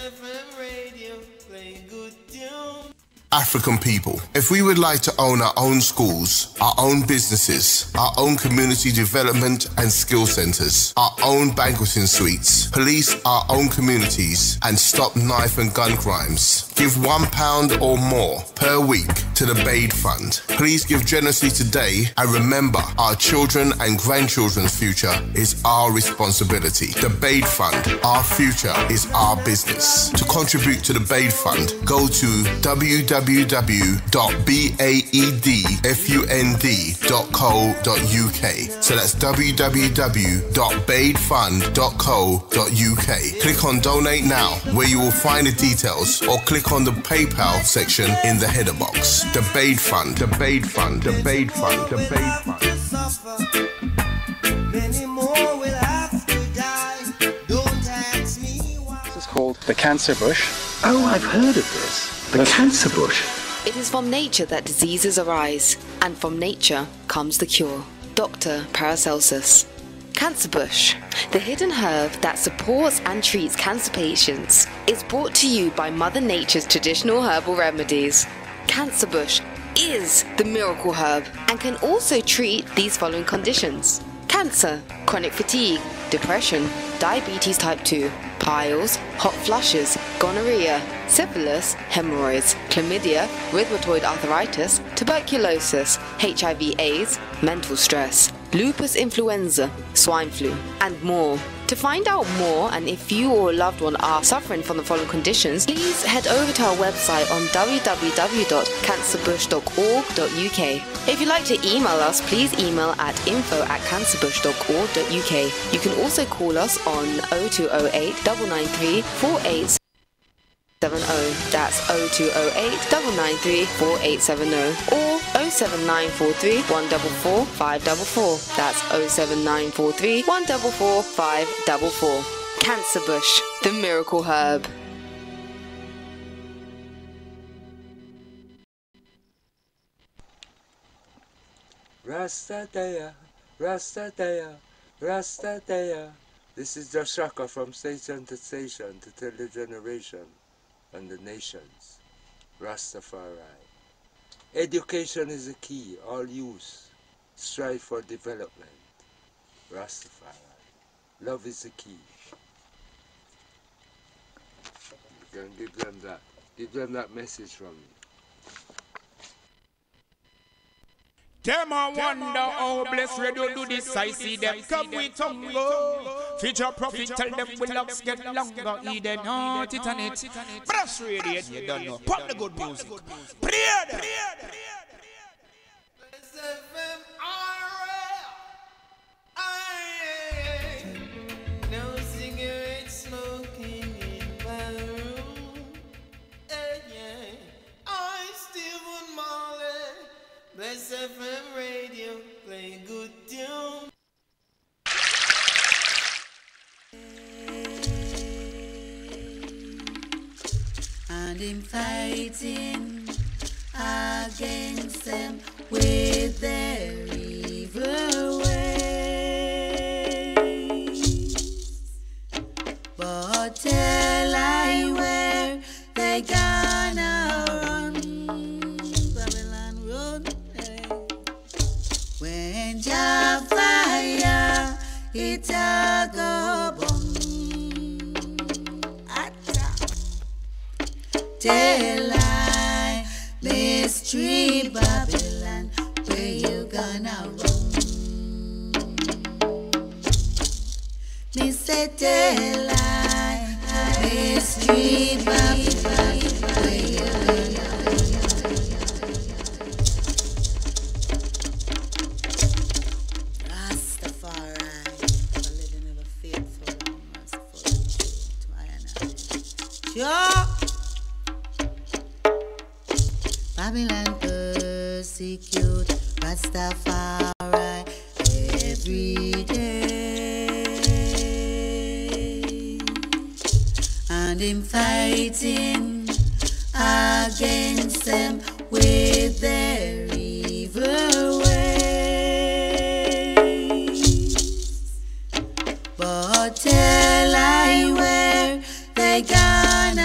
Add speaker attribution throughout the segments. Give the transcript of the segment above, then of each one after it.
Speaker 1: FM radio, play good tune.
Speaker 2: African people, if we would like to own our own schools, our own businesses, our own community development and skill centres, our own banqueting suites, police our own communities and stop knife and gun crimes, give £1 or more per week to the Bade Fund. Please give generously today and remember our children and grandchildren's future is our responsibility. The Bade Fund, our future is our business. To contribute to the Bade Fund, go to www.baedfund.co.uk. So that's www.baedfund.co.uk. Click on Donate Now, where you will find the details, or click on the PayPal section in the header box. The Bade Fund, the Bade Fund, the Bade Fund, the Bade Fund.
Speaker 1: Many more will have to die. Don't ask me why.
Speaker 3: This is called the cancer bush.
Speaker 4: Oh, I've heard of this. The cancer bush.
Speaker 5: It is from nature that diseases arise, and from nature comes the cure. Dr. Paracelsus. Cancer bush, the hidden herb that supports and treats cancer patients, is brought to you by Mother Nature's traditional herbal remedies. Cancer bush is the miracle herb and can also treat these following conditions: cancer, chronic fatigue, depression, diabetes type 2, piles, hot flushes, gonorrhea, syphilis, hemorrhoids, chlamydia, rheumatoid arthritis, tuberculosis, HIV/AIDS, mental stress, lupus influenza, swine flu, and more. To find out more, and if you or a loved one are suffering from the following conditions, please head over to our website on www.cancerbush.org.uk. If you'd like to email us, please email at info@cancerbush.org.uk. You can also call us on 0208 993 4870. That's 0208 993 4870, or 07943 144 544. That's 07943 144 544. Cancer bush, the miracle herb.
Speaker 6: Rastataya, Rastataya, Rastataya. This is the shaka from station to station to tell the generation and the nations. Rastafari. Education is the key. All youth strive for development. Rastafari. Love is the key. You can give them that. Give them that message from me.
Speaker 7: Them a wonder how blessed radio do this. I see them come with tongue. Future prophet tell them we love get longer. Eden heart it and it. Brass radio, you don't know. Pop the good music. Play them.
Speaker 1: No cigarette smoking in my room. I Stephen Marley. Bless FM radio, play good tune.
Speaker 8: And I'm fighting against them with their evil ways. But tell I where they gonna run, Babylon run. When Jah fire, it a go boom. Tell I, mystery Babylon, where you gonna run? Me say tell I, mystery Babylon, where you gonna run? Rastafari, for living ever faithful and merciful to I and I. Sure. Babylon persecute Rastafari every day, and him fighting against them with their evil ways. But tell I where they gonna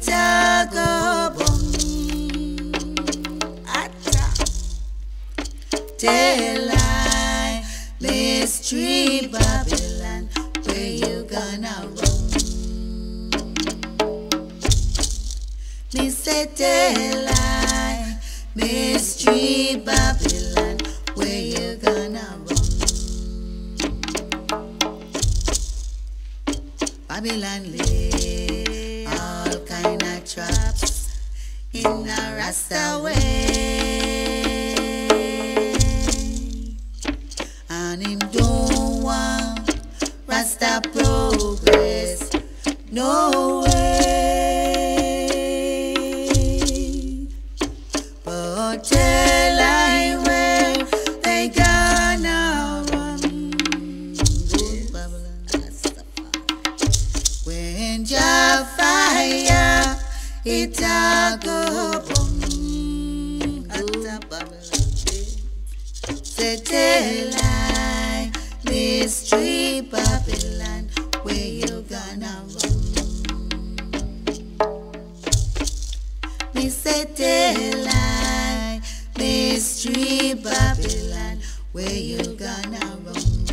Speaker 8: it a go boom. Tell I, mystery Babylon, where you gonna run? Me say tell I, mystery Babylon, where you gonna run? Babylon lay all kind of traps in a Rasta way, and him don't want Rasta progress no way. But tell I where they gonna run. Babylon, when Jah fire it a go boom. Say tell I, mystery Babylon, where you gonna run? Me say tell I, mystery Babylon, where you gonna run?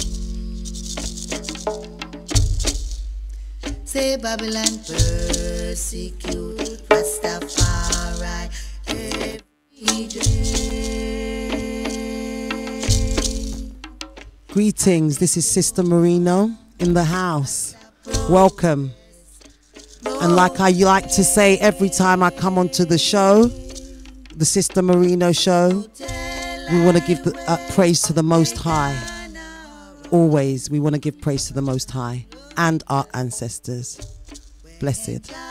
Speaker 8: Say Babylon persecute Rastafari every day.
Speaker 9: Greetings, this is Sista Moorino in the house. Welcome. And like I like to say every time I come onto the show, the Sista Moorino show, we want to give praise to the Most High. Always, we want to give praise to the Most High and our ancestors. Blessed.
Speaker 10: Yeah.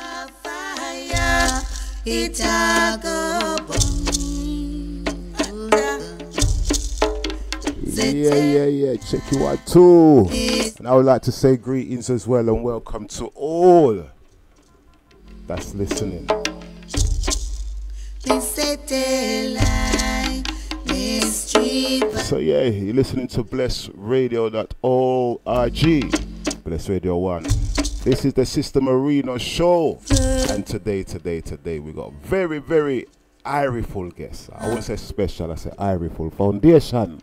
Speaker 10: Check you out too. And I would like to say greetings as well and welcome to all that's listening. So yeah, you're listening to blessradio.org. Bless Radio 1. This is the Sista Moorino show. And today we got very, very ireful guests. I won't say special, I say ireful. Foundation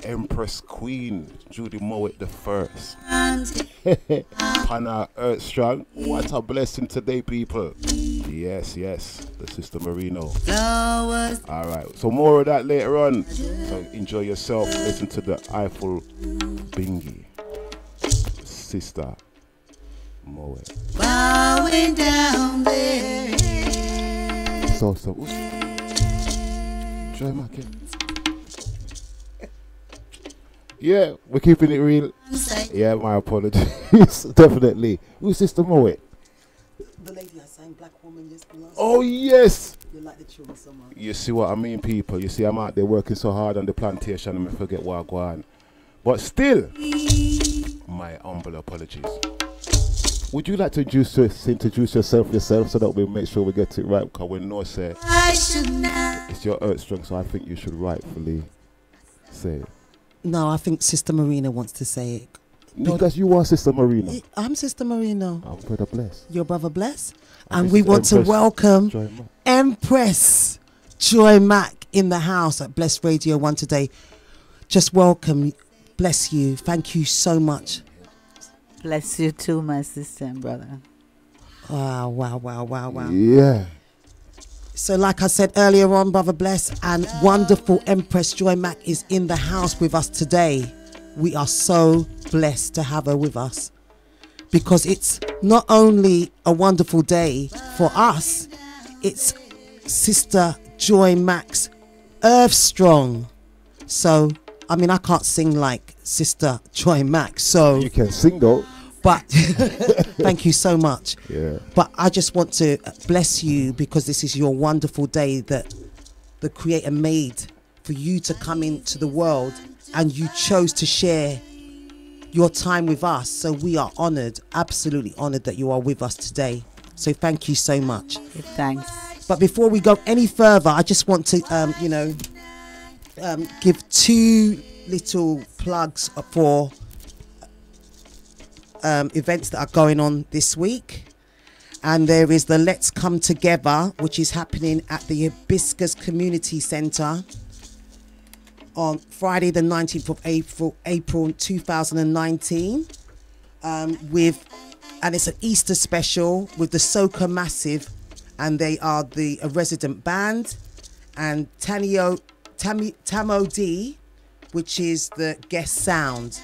Speaker 10: Empress Queen Judy Mowat the First. Mack Earth strong. What a blessing today, people. Yes, the Sista Moorino. Alright, so more of that later on. So enjoy yourself. Listen to the Eiffel Bingy. Sista Moorino.
Speaker 8: Bowing down there.
Speaker 10: So. Try Mack. Yeah, we're keeping it real. Yeah, my apologies. Definitely. Who's Sista Moorino?
Speaker 9: The lady I sang Black Woman yesterday.
Speaker 10: Oh, yes.
Speaker 9: You like the tune so much.
Speaker 10: You see what I mean, people? You see, I'm out there working so hard on the plantation and I forget what I go on. But still, my humble apologies. Would you like to introduce yourself so that we make sure we get it right? Because we know, say, it's your earth strong, so I think you should rightfully say it.
Speaker 9: No, I think Sista Moorino wants to say it.
Speaker 10: No, that's you are Sista Moorino.
Speaker 9: I'm Sista Moorino.
Speaker 10: I'm Brother Bless.
Speaker 9: Your Brother Bless. And we want to welcome Empress Joy Mack in the house at Bless Radio 1 today. Just welcome. Bless you. Thank you so much.
Speaker 8: Bless you too, my sister and brother.
Speaker 9: Wow.
Speaker 10: Yeah.
Speaker 9: So like I said earlier on, Brother Bless and wonderful Empress Joy Mack is in the house with us today. We are so blessed to have her with us because it's not only a wonderful day for us, it's Sister Joy Mack's Earth Strong. So, I mean, I can't sing like Sister Joy Mack, so...
Speaker 10: You can sing though.
Speaker 9: But thank you so much.
Speaker 10: Yeah.
Speaker 9: But I just want to bless you because this is your wonderful day that the Creator made for you to come into the world, and you chose to share your time with us. So we are honored, absolutely honored that you are with us today. So thank you so much.
Speaker 8: Thanks.
Speaker 9: But before we go any further, I just want to, give two little plugs for events that are going on this week. And there is the Let's Come Together, which is happening at the Hibiscus Community Centre on Friday the 19th of April 2019, and it's an Easter special with the Soca Massive, and they are a resident band, and Tamo D, which is the guest sound.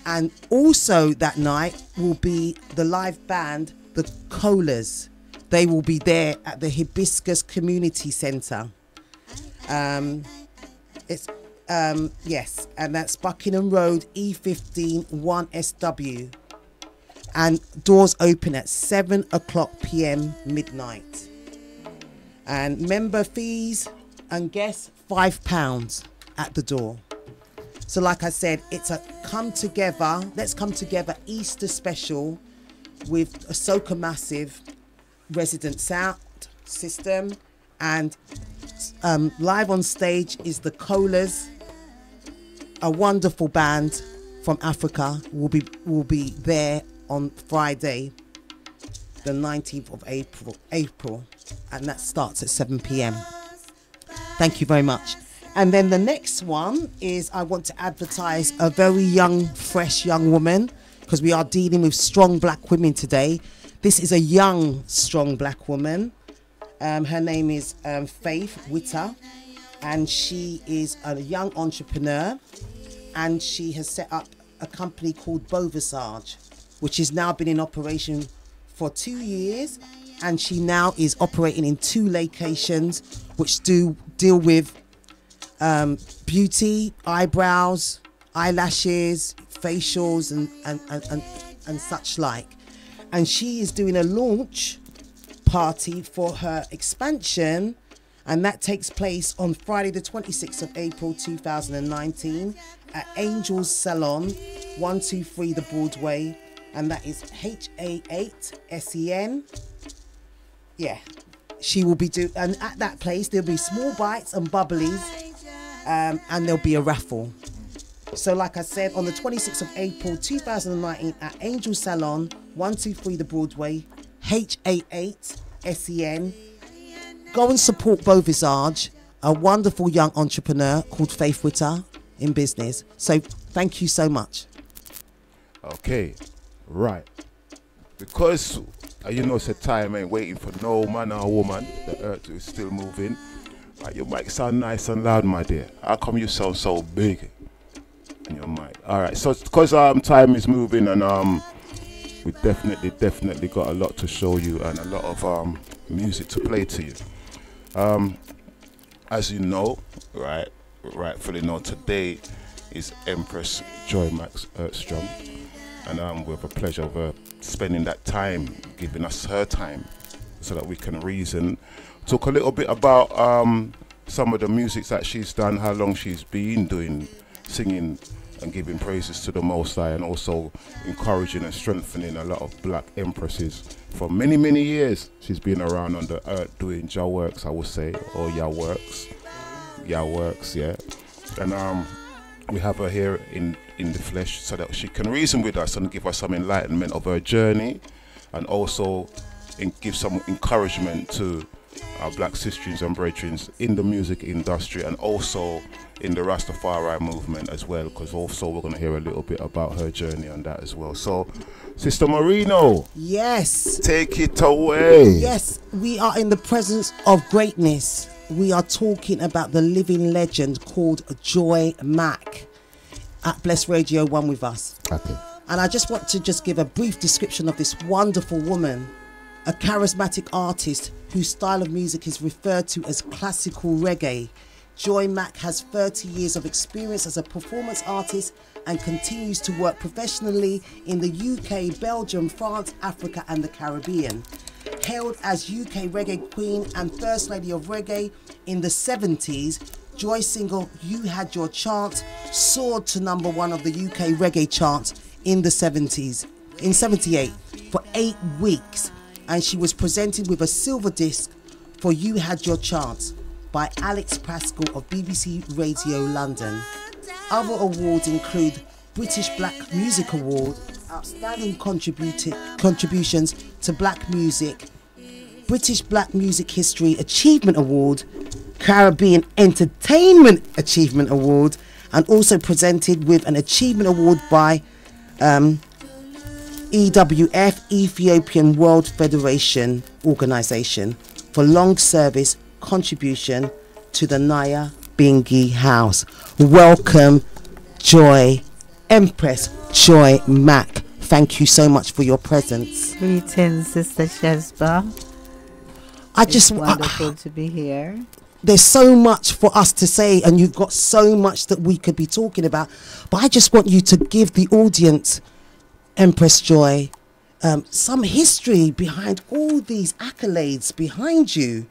Speaker 9: And also that night will be the live band, the Colas. They will be there at the Hibiscus Community Centre. Yes, and that's Buckingham Road, E15 1SW. And doors open at 7 o'clock p.m. midnight. And member fees and guests £5 at the door. So like I said, it's a Let's Come Together Easter special with a Soca Massive resident sound system, and live on stage is the Colas, a wonderful band from Africa. Will be there on Friday the 19th of April, and that starts at 7 p.m. Thank you very much. And then the next one is, I want to advertise a very young, fresh young woman, because we are dealing with strong black women today. This is a young, strong black woman. Her name is Faith Witter, and she is a young entrepreneur, and she has set up a company called Bovisage, which has now been in operation for 2 years, and she now is operating in 2 locations which do deal with beauty, eyebrows, eyelashes, facials and such like. And she is doing a launch party for her expansion, and that takes place on Friday the 26th of April 2019 at Angels Salon, 123 the Broadway, and that is HA8SEN. Yeah, she will be and at that place there'll be small bites and bubblies, and there'll be a raffle. So like I said, on the 26th of April 2019 at Angel Salon, 123 the Broadway, HA8SEN. Go and support Bovisage, a wonderful young entrepreneur called Faith Witter in business. So thank you so much.
Speaker 10: Okay, right. Because said time ain't waiting for no man or woman. The earth is still moving. Right, your mic sound nice and loud, my dear. How come you sound so big in your mic? All right, so because time is moving, and we definitely got a lot to show you and a lot of music to play to you. As you know, rightfully know, today is Empress Joy Mack Earth, and we have a pleasure of her spending that time, giving us her time, so that we can reason. Talk a little bit about some of the music that she's done, how long she's been doing singing and giving praises to the Most High, and also encouraging and strengthening a lot of black empresses. For many, many years, she's been around on the earth doing Jah works, I would say, or Yah works, yeah. And we have her here in the flesh so that she can reason with us and give us some enlightenment of her journey, and also give some encouragement to our black sisters and brethren in the music industry, and also in the Rastafari movement as well, because also we're going to hear a little bit about her journey on that as well. So, Sista Moorino,
Speaker 9: yes,
Speaker 10: take it away.
Speaker 9: Yes, we are in the presence of greatness. We are talking about the living legend called Joy Mack at Bless Radio 1 with us.
Speaker 10: Okay.
Speaker 9: And I just want to give a brief description of this wonderful woman, a charismatic artist whose style of music is referred to as classical reggae. Joy Mack has 30 years of experience as a performance artist and continues to work professionally in the UK, Belgium, France, Africa and the Caribbean. Hailed as UK Reggae Queen and First Lady of Reggae in the 70s, Joy's single You Had Your Chance soared to #1 of the UK reggae chart in the 70s, in 78, for 8 weeks, and she was presented with a silver disc for You Had Your Chance by Alex Pascal of BBC Radio London. Other awards include British Black Music Award, outstanding contributions to black music, British Black Music History Achievement Award, Caribbean Entertainment Achievement Award, and also presented with an Achievement Award by EWF, Ethiopian World Federation Organization, for long service contribution to the Naya Bingi House. Welcome, Joy, Empress Joy Mack. Thank you so much for your presence.
Speaker 8: Greetings, Sister Shesba. It's wonderful to be here.
Speaker 9: There's so much for us to say, and you've got so much that we could be talking about. But I just want you to give the audience, Empress Joy, some history behind all these accolades behind you.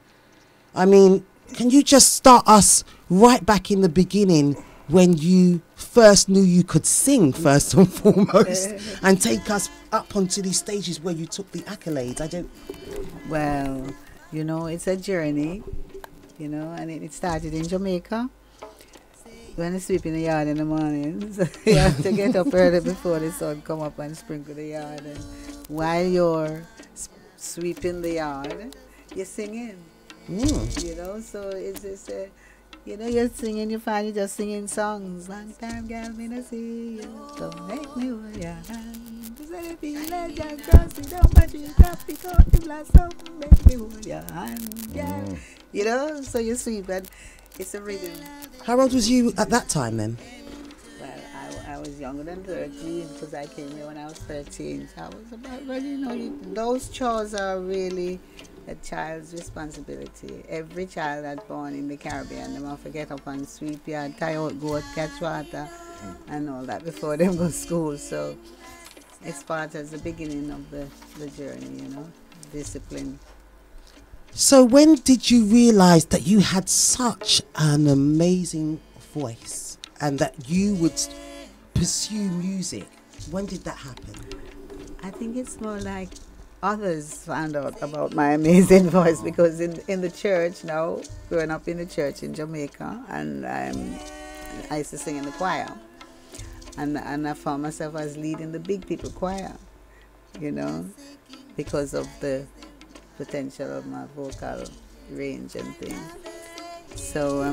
Speaker 9: I mean, can you just start us right back in the beginning when you first knew you could sing, first and foremost, and take us up onto these stages where you took the accolades?
Speaker 8: Well, you know, it's a journey, you know, and it started in Jamaica. When I sweep in the yard in the morning, so you have to get up early before the sun come up and sprinkle the yard. And while you're sweeping the yard, you're singing. You know, so it's just, you know, you're singing, you find you're just singing songs. Long time, girl, me no see you. Don't make me hold your hand. Just let it be, let your cross it down, but you drop it off the blossom. Make me hold your hand, girl. You know, so you sweep and it's a rhythm.
Speaker 9: How old was you at that time then?
Speaker 8: Well, I was younger than 13 because I came here when I was 13. So I was about, well, you know, those chores are really a child's responsibility. Every child that's born in the Caribbean, they must get up and sweep yard, tie out goat, catch water, and all that before they go to school. So it's part of the beginning of the journey, you know, discipline.
Speaker 9: So when did you realize that you had such an amazing voice and that you would pursue music? When did that happen?
Speaker 8: I think it's more like others found out about my amazing voice because in the church now, growing up in the church in Jamaica, and I used to sing in the choir, and I found myself as leading the big people choir, you know, because of the potential of my vocal range and things. So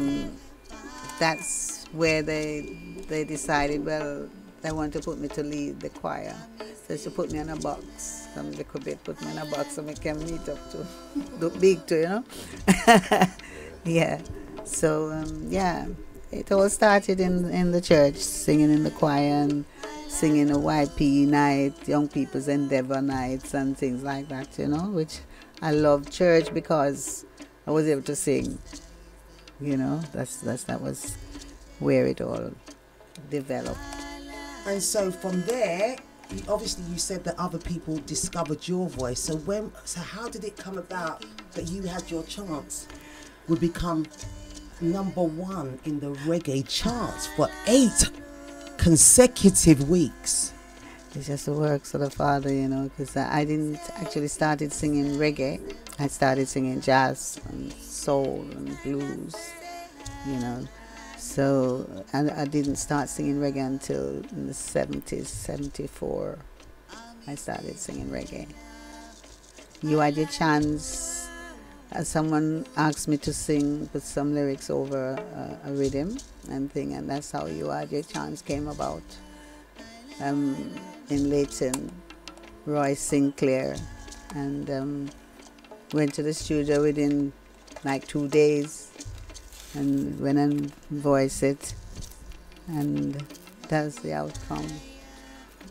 Speaker 8: that's where they decided, well, they want to put me to lead the choir. So she put me in a box. Some little bit put me in a box so I can meet up to look big too, you know. Yeah. So yeah, it all started in the church, singing in the choir and singing a YP night, Young People's Endeavor nights and things like that, you know, which I love church because I was able to sing, you know. That was where it all developed.
Speaker 9: And so from there, obviously you said that other people discovered your voice. So how did it come about that you had your chance would become #1 in the reggae charts for 8 consecutive weeks?
Speaker 8: It's just the works of the Father, you know, because I didn't actually started singing reggae. I started singing jazz and soul and blues, you know. So I didn't start singing reggae until in the 70s, 74. I started singing reggae. You had your chance. Someone asked me to sing, put some lyrics over a rhythm and thing, and that's how You Had Your Chance came about. In Leighton, Roy Sinclair, and went to the studio within like 2 days and went and voiced it, and that's the outcome.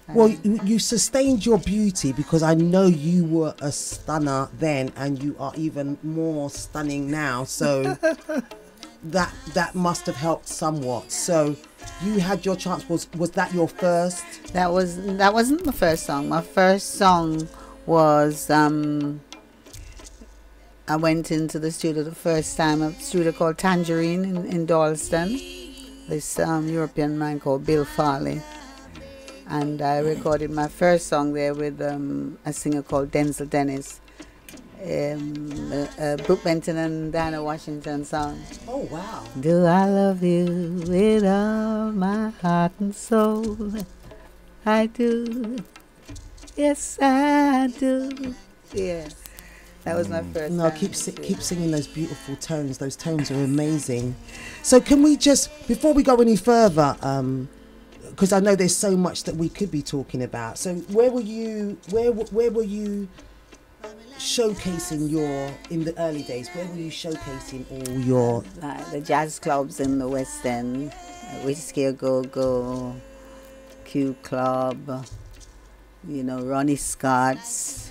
Speaker 9: Well, you sustained your beauty because I know you were a stunner then and you are even more stunning now, so that must have helped somewhat. So you had your chance. Was that your first?
Speaker 8: That wasn't my first song. My first song was I went into the studio the first time, a studio called Tangerine in Dalston. This European man called Bill Farley, and I recorded my first song there with a singer called Denzel Dennis. Brooke Benton and Diana Washington song.
Speaker 9: Oh wow.
Speaker 8: Do I love you with all my heart and soul? I do. Yes, I do. Yeah. That was my first.
Speaker 9: No, keep singing those beautiful tones. Those tones are amazing. So can we just, before we go any further, because I know there's so much that we could be talking about. So where were you showcasing in the early days? Where were you showcasing all your
Speaker 8: the jazz clubs in the West End, Whiskey Go, Q Club, Ronnie Scott's,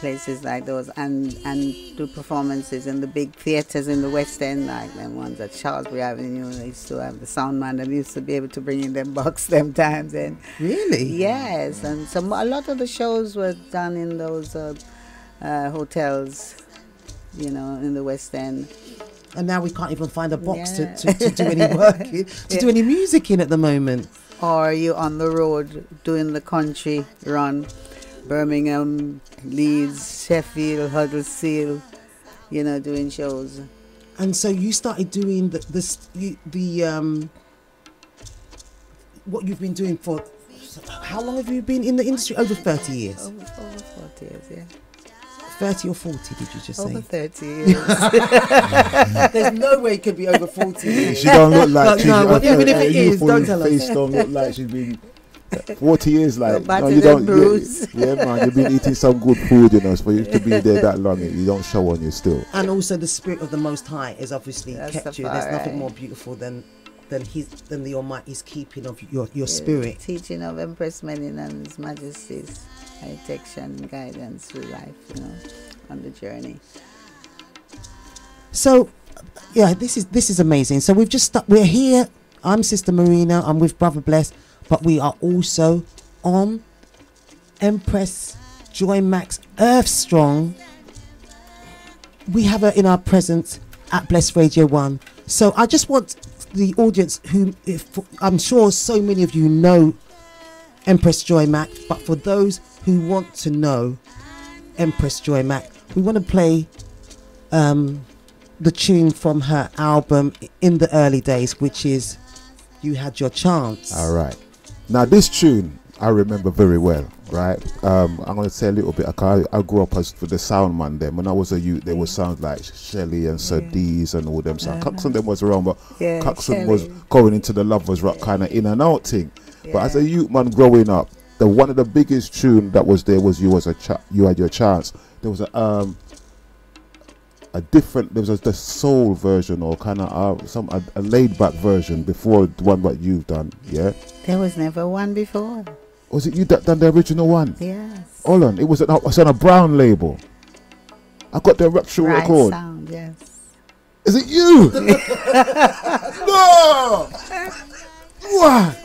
Speaker 8: places like those, and do performances in the big theatres in the West End, like them ones at Charlesbury Avenue. They used to have the sound man that used to be able to bring in them box them times. And
Speaker 9: really,
Speaker 8: yes, and a lot of the shows were done in those hotels, in the West End.
Speaker 9: And now we can't even find a box to do any work in, do any music in at the moment.
Speaker 8: Or you on the road doing the country run, Birmingham, Leeds, Sheffield, Huddersfield, doing shows.
Speaker 9: And so you started doing what you've been doing for, how long have you been in the industry? Over 30 years?
Speaker 8: Over 40 years, yeah.
Speaker 9: 30 or 40, did you just say?
Speaker 8: Over 30 years.
Speaker 9: There's no way it could be over 40 years.
Speaker 10: She don't look like
Speaker 9: even if it is, don't tell us.
Speaker 10: Face don't look like she's been 40 years, like,
Speaker 8: no, you don't.
Speaker 10: Yeah, man, you've been eating some good food, for you to be there that long, you don't show on you still.
Speaker 9: And also the spirit of the Most High is obviously kept you. There's nothing more beautiful than the Almighty's keeping of your spirit.
Speaker 8: Teaching of Empress Menen and His Majesty's protection and guidance through life, on the journey.
Speaker 9: So, yeah, this is amazing. So we're here. I'm Sista Moorino. I'm with Brother Bless. But we are also on Empress Joy Mack's Earth Strong. We have her in our presence at Bless Radio 1. So I just want the audience I'm sure so many of you know Empress Joy Mack, but for those who want to know Empress Joy Mack, we want to play the tune from her album in the early days, which is You Had Your Chance.
Speaker 10: All right. Now, this tune, I remember very well, right? I'm going to say a little bit. I grew up as the sound man then. When I was a youth, there were sounds like Shelley and Sir D's and all them sounds. Coxon them was around, but Coxon was going into the Lovers Rock kind of in and out thing. Yeah. But as a youth man growing up, one of the biggest tune that was there was You Had Your Chance. There was the soul version, or kind of a laid back version before the one that you've done. Yeah,
Speaker 8: there was never one before.
Speaker 10: Was it you that done the original one?
Speaker 8: Yes.
Speaker 10: Hold on, it was on a brown label. I got the actual record.
Speaker 8: Sound, yes.
Speaker 10: Is it you? No. What?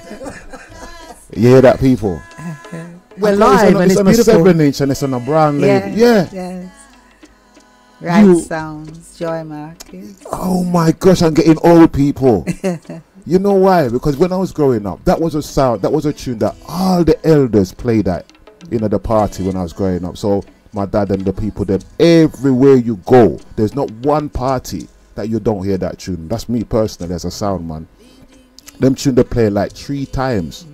Speaker 10: You hear that, people?
Speaker 9: We're live, and it's
Speaker 10: on
Speaker 9: beautiful.
Speaker 10: A 7-inch and it's on a brown label. Yeah.
Speaker 8: Yes. Right sounds, Joy Mack. Yes.
Speaker 10: Oh my gosh, I'm getting old, people. You know why? Because when I was growing up, that was a sound, that was a tune that all the elders played at, the party when I was growing up. So my dad and the people, then everywhere you go, there's not one party that you don't hear that tune. That's me personally as a sound man. Them tune they play like 3 times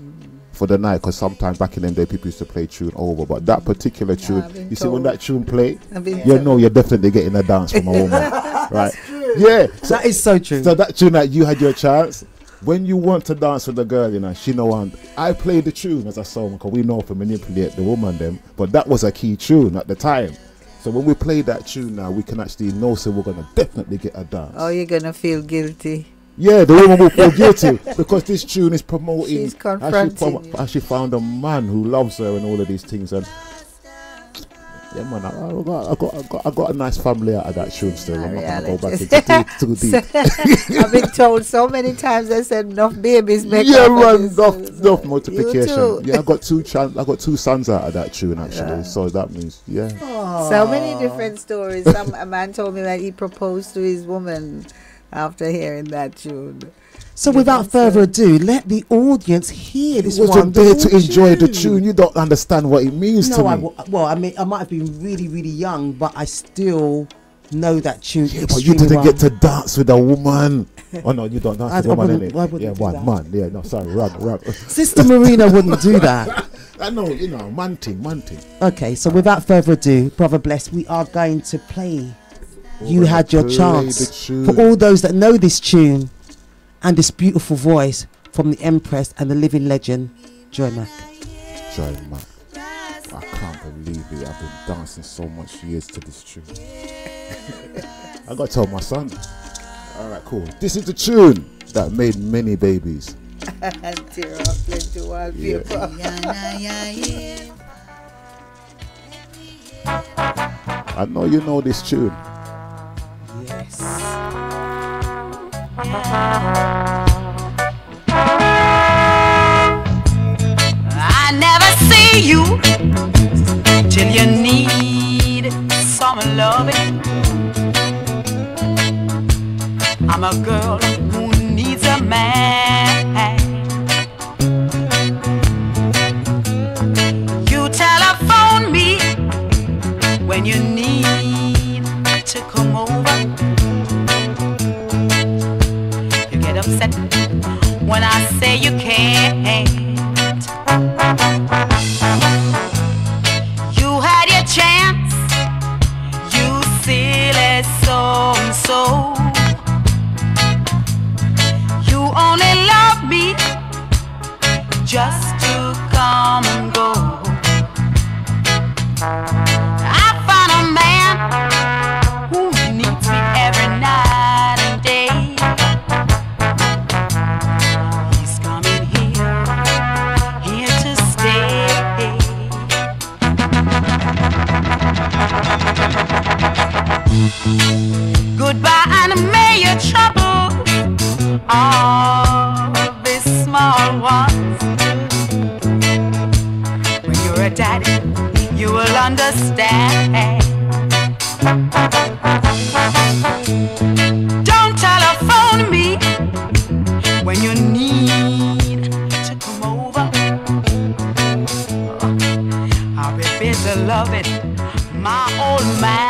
Speaker 10: for the night, because sometimes back in them day people used to play tune over, but that particular tune, you see when that tune play, you're definitely getting a dance from a woman. Right? Yeah,
Speaker 9: so that is so true.
Speaker 10: So that tune that You Had Your Chance, when you want to dance with the girl, she know, and I play the tune as a song because we know to manipulate the woman them, but that was a key tune at the time. So when we play that tune now, we can actually know, so we're gonna definitely get a dance.
Speaker 8: Oh, you're gonna feel guilty.
Speaker 10: Yeah, the woman will feel guilty because this tune is promoting.
Speaker 8: She's confronting
Speaker 10: how she found a man who loves her and all of these things. And yeah, man, I got a nice family out of that tune still. I'm not gonna go back into too deep.
Speaker 8: I've been told so many times. I said enough babies make
Speaker 10: enough multiplication. Yeah, I got two sons out of that tune actually. So that means
Speaker 8: so many different stories. A man told me that he proposed to his woman after hearing that tune.
Speaker 9: So without further ado, let the audience hear this.
Speaker 10: It wasn't there to enjoy the tune. You don't understand what it means to me.
Speaker 9: I might have been really, really young, but I still know that tune.
Speaker 10: Yeah, but you didn't get to dance with a woman. Oh no, you don't dance with a woman, innit? Yeah, one man. Yeah, no, sorry, wrong.
Speaker 9: Sista Moorino wouldn't do that.
Speaker 10: I know, you know, man thing.
Speaker 9: Okay, so without further ado, Brother Bless, we are going to play You Had Your Chance. For all those that know this tune and this beautiful voice from the Empress and the living legend, Joy Mack.
Speaker 10: Joy Mack. I can't believe it. I've been dancing so much years to this tune. I got to tell my son. Alright, cool. This is the tune that made many babies.
Speaker 8: Tear up plenty wallpaper.
Speaker 10: I know you know this tune.
Speaker 9: Yes.
Speaker 11: I never see you till you need some loving. I'm a girl who needs a man. You telephone me when you need to come over. You get upset when I say you can't. You had your chance, you silly so-and-so. You only love me just to come and go. I found a man who needs me every night and day. He's coming here to stay. Goodbye and may your trouble all be small ones. When you're a daddy, you will understand. Don't telephone me when you need to come over. I'll be busy loving my old man.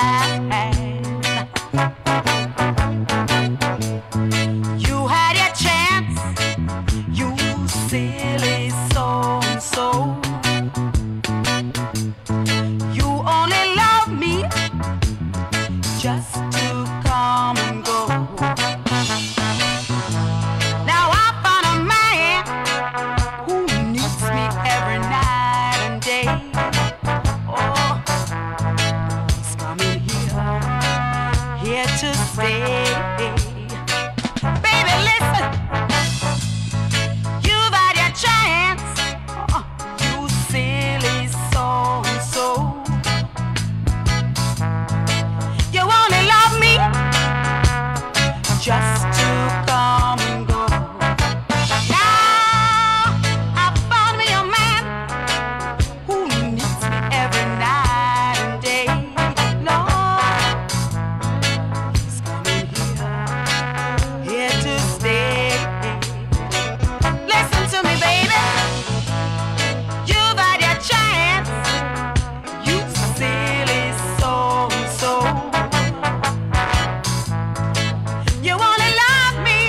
Speaker 11: You had your chance, you silly so-and-so. You only love me just to come and go. Now I found a man who needs me every night and day. Oh, he's coming here to stay. Baby, listen, you've had your chance, you silly so-and-so. You only love me just to come and go. Now I found me a man who needs me every night and day. Lord, he's coming here to stay. Listen to me, baby. You've had your chance, you silly so-and-so. You only love me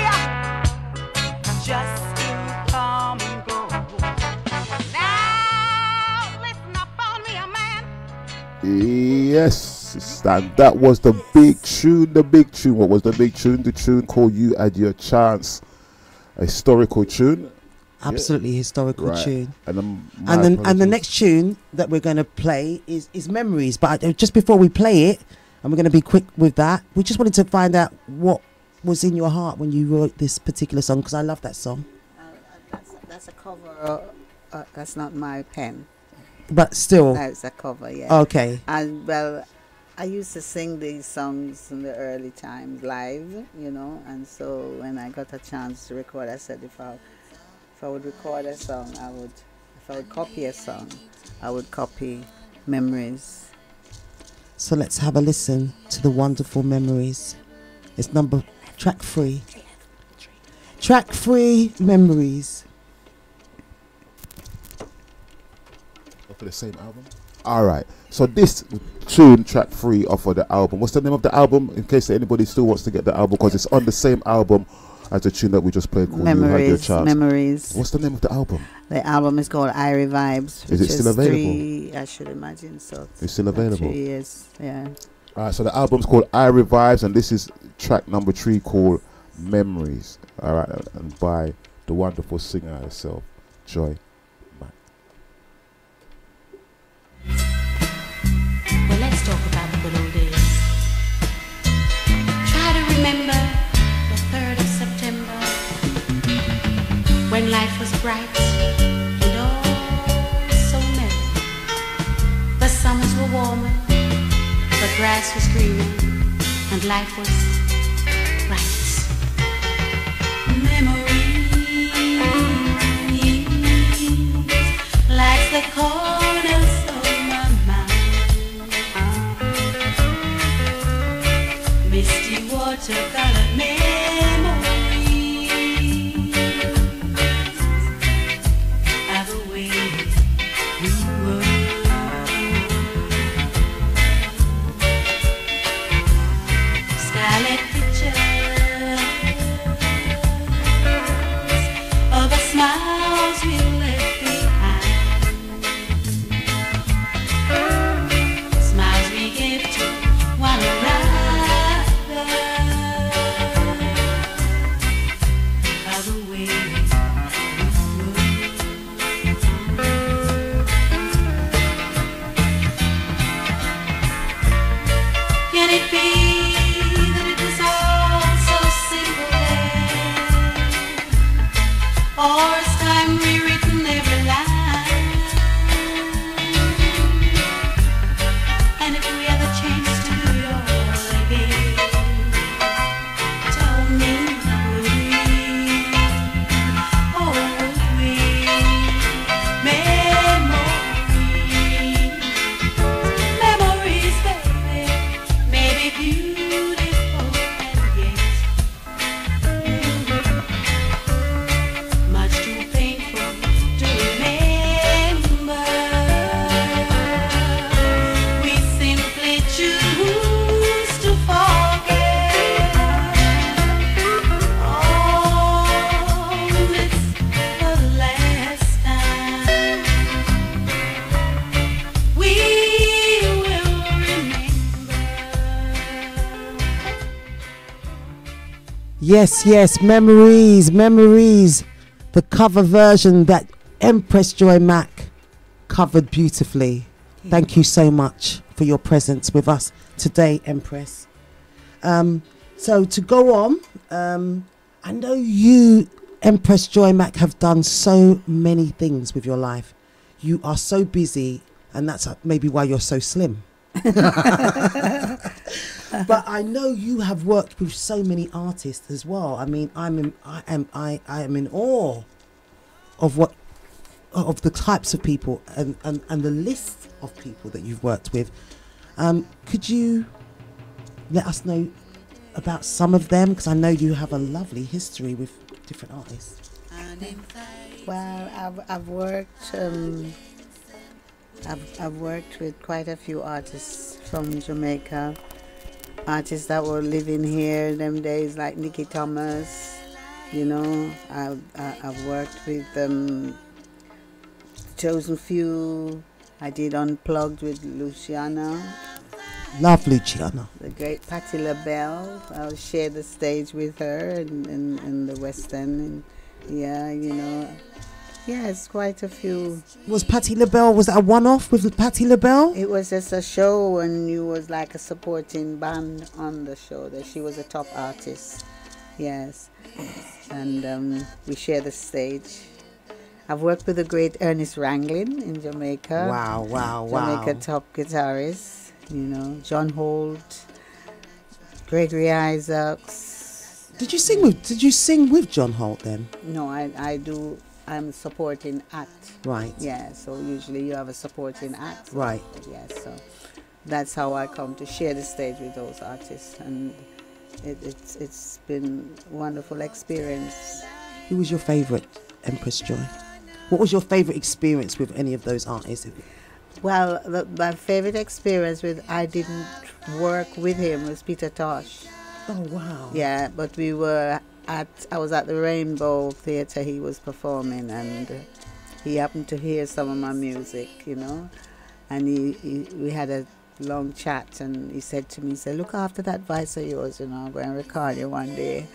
Speaker 11: just to come and go. Now, listen, I found me a man.
Speaker 10: Yes, that was the big tune. What was the big tune? The tune called You Had Your Chance. A historical tune.
Speaker 9: Absolutely historical
Speaker 10: Right.
Speaker 9: tune.
Speaker 10: And
Speaker 9: the next tune that we're going to play is Memories. But just before we play it, and we're going to be quick with that, we just wanted to find out what was in your heart when you wrote this particular song, because I love that song.
Speaker 8: That's a cover. That's not my pen.
Speaker 9: But still.
Speaker 8: That's a cover, yeah.
Speaker 9: Okay.
Speaker 8: And well, I used to sing these songs in the early times live, you know, and so when I got a chance to record, I said if I would record a song, if I would copy a song, I would copy Memories.
Speaker 9: So let's have a listen to the wonderful Memories. It's track 3. Track 3, Memories.
Speaker 10: For the same album? Alright, so this tune, track 3 off of the album. What's the name of the album, in case anybody still wants to get the album, because it's on the same album as the tune that we just played called You Had Your Chance.
Speaker 8: Memories.
Speaker 10: What's the name of the album?
Speaker 8: The album is called Irie Vibes.
Speaker 10: Is it still available?
Speaker 8: I should imagine so.
Speaker 10: It's still available?
Speaker 8: 3 years, yeah.
Speaker 10: Alright, so the album's called Irie Vibes, and this is track number 3 called Memories. Alright, and by the wonderful singer herself, Joy Mack.
Speaker 11: Well, let's talk about the good old days. Try to remember the 3rd of September, when life was bright and all so merry. The summers were warmer, the grass was greener, and life was bright. Memories like the corners of my mind, misty watercolor memories of the way we were. Scarlet pictures of the smiles we left behind, smiles we gave to one another, of the way we were. Can it be that it was all so simple then? Or is time rewritten every line? And if we had the chance to do it all again, tell me, would we? Oh, would we? Memories, baby, maybe beautiful and yet much too painful to remember. We simply choose to forget. Oh, it's the last time we will remember.
Speaker 9: Yes, memories. The cover version that Empress Joy Mack covered beautifully. Thank you so much for your presence with us today, Empress. So to go on, I know you, Empress Joy Mack, have done so many things with your life. You are so busy, and that's maybe why you're so slim. But I know you have worked with so many artists as well. I mean, I am in awe of the types of people and the list of people that you've worked with. Could you let us know about some of them? Because I know you have a lovely history with different artists.
Speaker 8: Well, I've worked. I've worked with quite a few artists from Jamaica, artists that were living here in them days, like Nicky Thomas. You know, I've worked with Chosen Few. I did Unplugged with Luciana.
Speaker 9: Love Luciana.
Speaker 8: The great Patti LaBelle. I'll share the stage with her in the West End. And yeah, you know. Yes, quite a few.
Speaker 9: Was Patti LaBelle, was that a one-off with Patti LaBelle?
Speaker 8: It was just a show, and you was like a supporting band on the show. That she was a top artist. Yes. And we share the stage. I've worked with the great Ernest Ranglin in Jamaica.
Speaker 9: Wow.
Speaker 8: Jamaica top guitarist. You know, John Holt, Gregory Isaacs.
Speaker 9: Did you sing with John Holt then?
Speaker 8: No, I do. I'm supporting act.
Speaker 9: Right.
Speaker 8: Yeah, so usually you have a supporting act.
Speaker 9: Right.
Speaker 8: Yeah, so that's how I come to share the stage with those artists, and it's been a wonderful experience.
Speaker 9: Who was your favourite, Empress Joy? What was your favourite experience with any of those artists?
Speaker 8: Well, my favourite experience with, I didn't work with him, was Peter Tosh.
Speaker 9: Oh, wow.
Speaker 8: Yeah, but we were I was at the Rainbow Theatre. He was performing, and he happened to hear some of my music, you know, and we had a long chat, and he said to me, he said, look after that voice of yours, you know, I'm going to record you one day.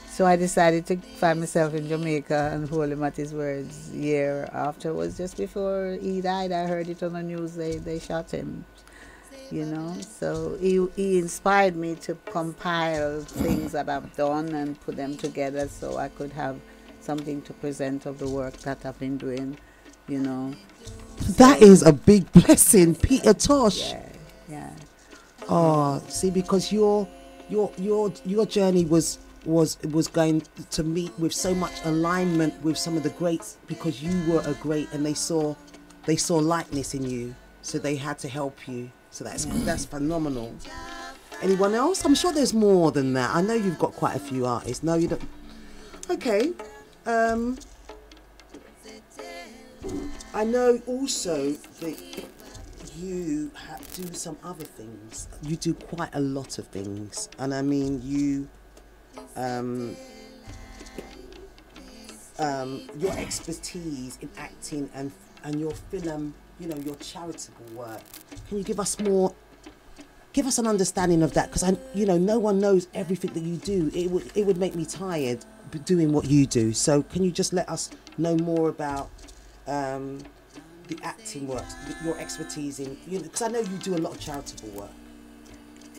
Speaker 8: So I decided to find myself in Jamaica and hold him at his words. Year afterwards, just before he died, I heard it on the news, they shot him, you know. So he inspired me to compile things that I've done and put them together so I could have something to present of the work that I've been doing, you know.
Speaker 9: That is a big blessing, Peter Tosh.
Speaker 8: Yeah.
Speaker 9: Oh, see, because your journey was going to meet with so much alignment with some of the greats, because you were a great and they saw likeness in you, so they had to help you. So that's phenomenal. Anyone else? I'm sure there's more than that. I know you've got quite a few artists. No, you don't. Okay. I know also that you do some other things. You do quite a lot of things, and I mean you. Your expertise in acting and your film, you know, your charitable work. Can you give us an understanding of that? Because no one knows everything that you do. It would make me tired doing what you do. So can you just let us know more about the acting work, your expertise in, because I know you do a lot of charitable work.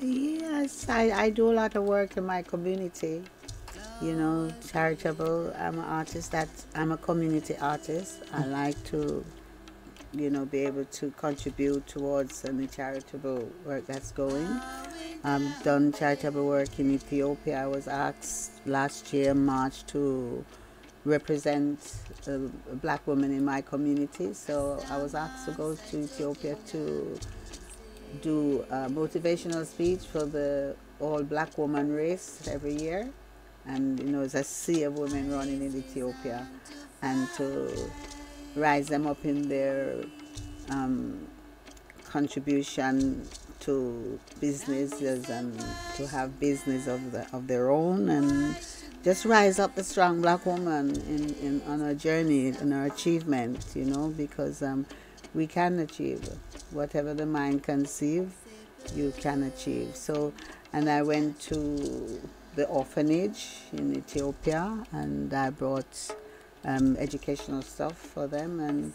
Speaker 8: Yes, I do a lot of work in my community, you know, charitable. I'm a community artist. I like to, you know, be able to contribute towards any charitable work that's going. I've done charitable work in Ethiopia. I was asked last year, March, to represent a black woman in my community. So I was asked to go to Ethiopia to do a motivational speech for the all black woman race every year. And, you know, it's a sea of women running in Ethiopia, and to rise them up in their contribution to businesses and to have business of their own, and just rise up the strong black woman on our journey, in our achievement, you know, because we can achieve whatever the mind conceive, you can achieve. So, and I went to the orphanage in Ethiopia, and I brought educational stuff for them, and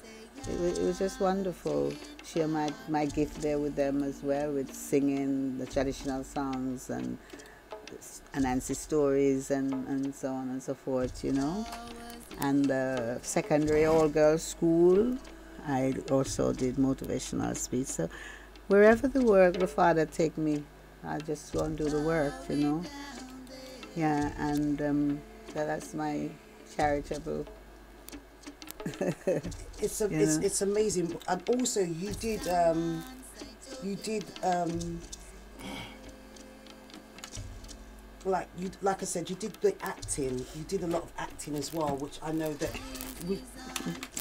Speaker 8: it was just wonderful. Share my gift there with them as well, with singing the traditional songs and Anansi stories and so on and so forth, you know. And the secondary all-girls school, I also did motivational speech. So wherever the Father take me, I just go and do the work, you know. Yeah, and that's my charitable.
Speaker 9: It's amazing. And also you did like I said, you did the acting. You did a lot of acting as well, which I know that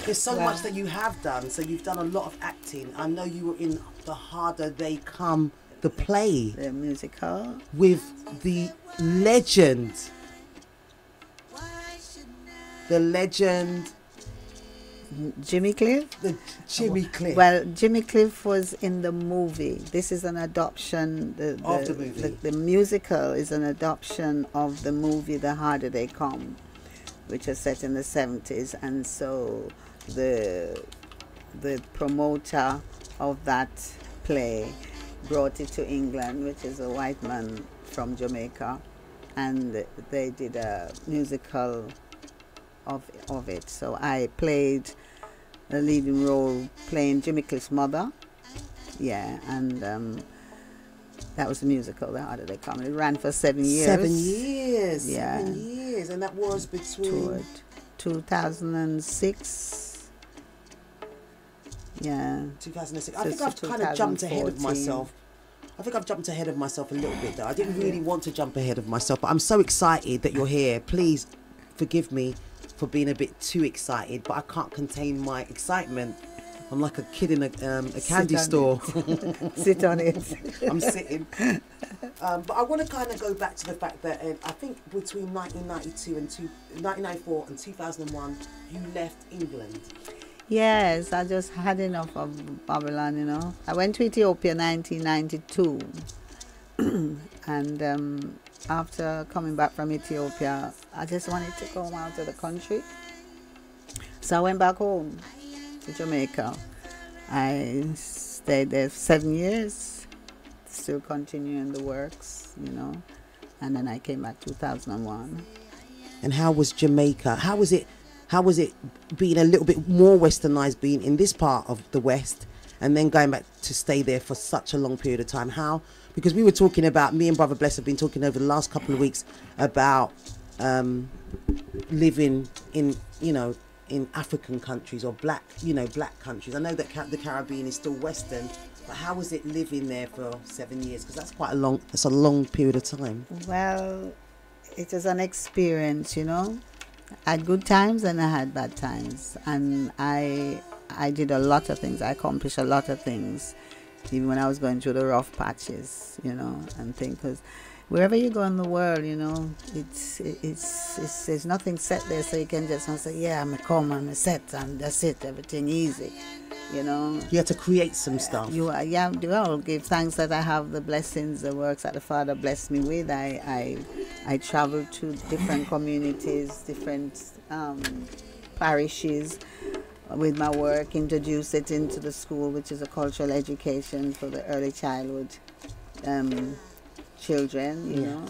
Speaker 9: there's so much that you have done. So you've done a lot of acting. I know you were in The Harder They Come, the play,
Speaker 8: the musical,
Speaker 9: with the legend.
Speaker 8: Jimmy Cliff?
Speaker 9: Jimmy Cliff.
Speaker 8: Well, Jimmy Cliff was in the movie. This is an adoption.
Speaker 9: Of the movie.
Speaker 8: The musical is an adoption of the movie The Harder They Come, which is set in the 70s. And so the promoter of that play brought it to England, which is a white man from Jamaica, and they did a musical of it. So I played the leading role playing Jimmy Cliff's mother. Yeah, and that was the musical, The Harder They Come. It ran for 7 years.
Speaker 9: 7 years.
Speaker 8: Yeah.
Speaker 9: 7 years. And that was between
Speaker 8: 2006. Yeah.
Speaker 9: 2006. I think I've kind of jumped ahead of myself. I think I've jumped ahead of myself a little bit though. I didn't really want to jump ahead of myself, but I'm so excited that you're here. Please forgive me for being a bit too excited, but I can't contain my excitement I'm like a kid in a candy store.
Speaker 8: Sit on it.
Speaker 9: I'm sitting. But I want to kind of go back to the fact that I think between 1994 and 2001, you left England.
Speaker 8: Yes, I just had enough of Babylon, you know. I went to Ethiopia in 1992. And after coming back from Ethiopia, I just wanted to go out of the country. So I went back home to Jamaica. I stayed there 7 years, still continuing the works, you know. And then I came back 2001.
Speaker 9: And how was Jamaica? How was it being a little bit more westernized, being in this part of the West, and then going back to stay there for such a long period of time? How? Because we were talking about, me and Brother Bless have been talking over the last couple of weeks about living in, you know, in African countries or black countries. I know that the Caribbean is still Western, but how was it living there for 7 years? Because that's a long period of time.
Speaker 8: Well, it was an experience, you know. I had good times and I had bad times, and I did a lot of things. I accomplished a lot of things, even when I was going through the rough patches, you know, and things. Because wherever you go in the world, you know, it's there's nothing set there, so you can just say, yeah, I'm a come, I'm a set, and that's it, everything easy, you know.
Speaker 9: You have to create some stuff.
Speaker 8: Well, give thanks that I have the blessings, the works that the Father blessed me with. I traveled to different communities, different parishes with my work, introduced it into the school, which is a cultural education for the early childhood children, you know,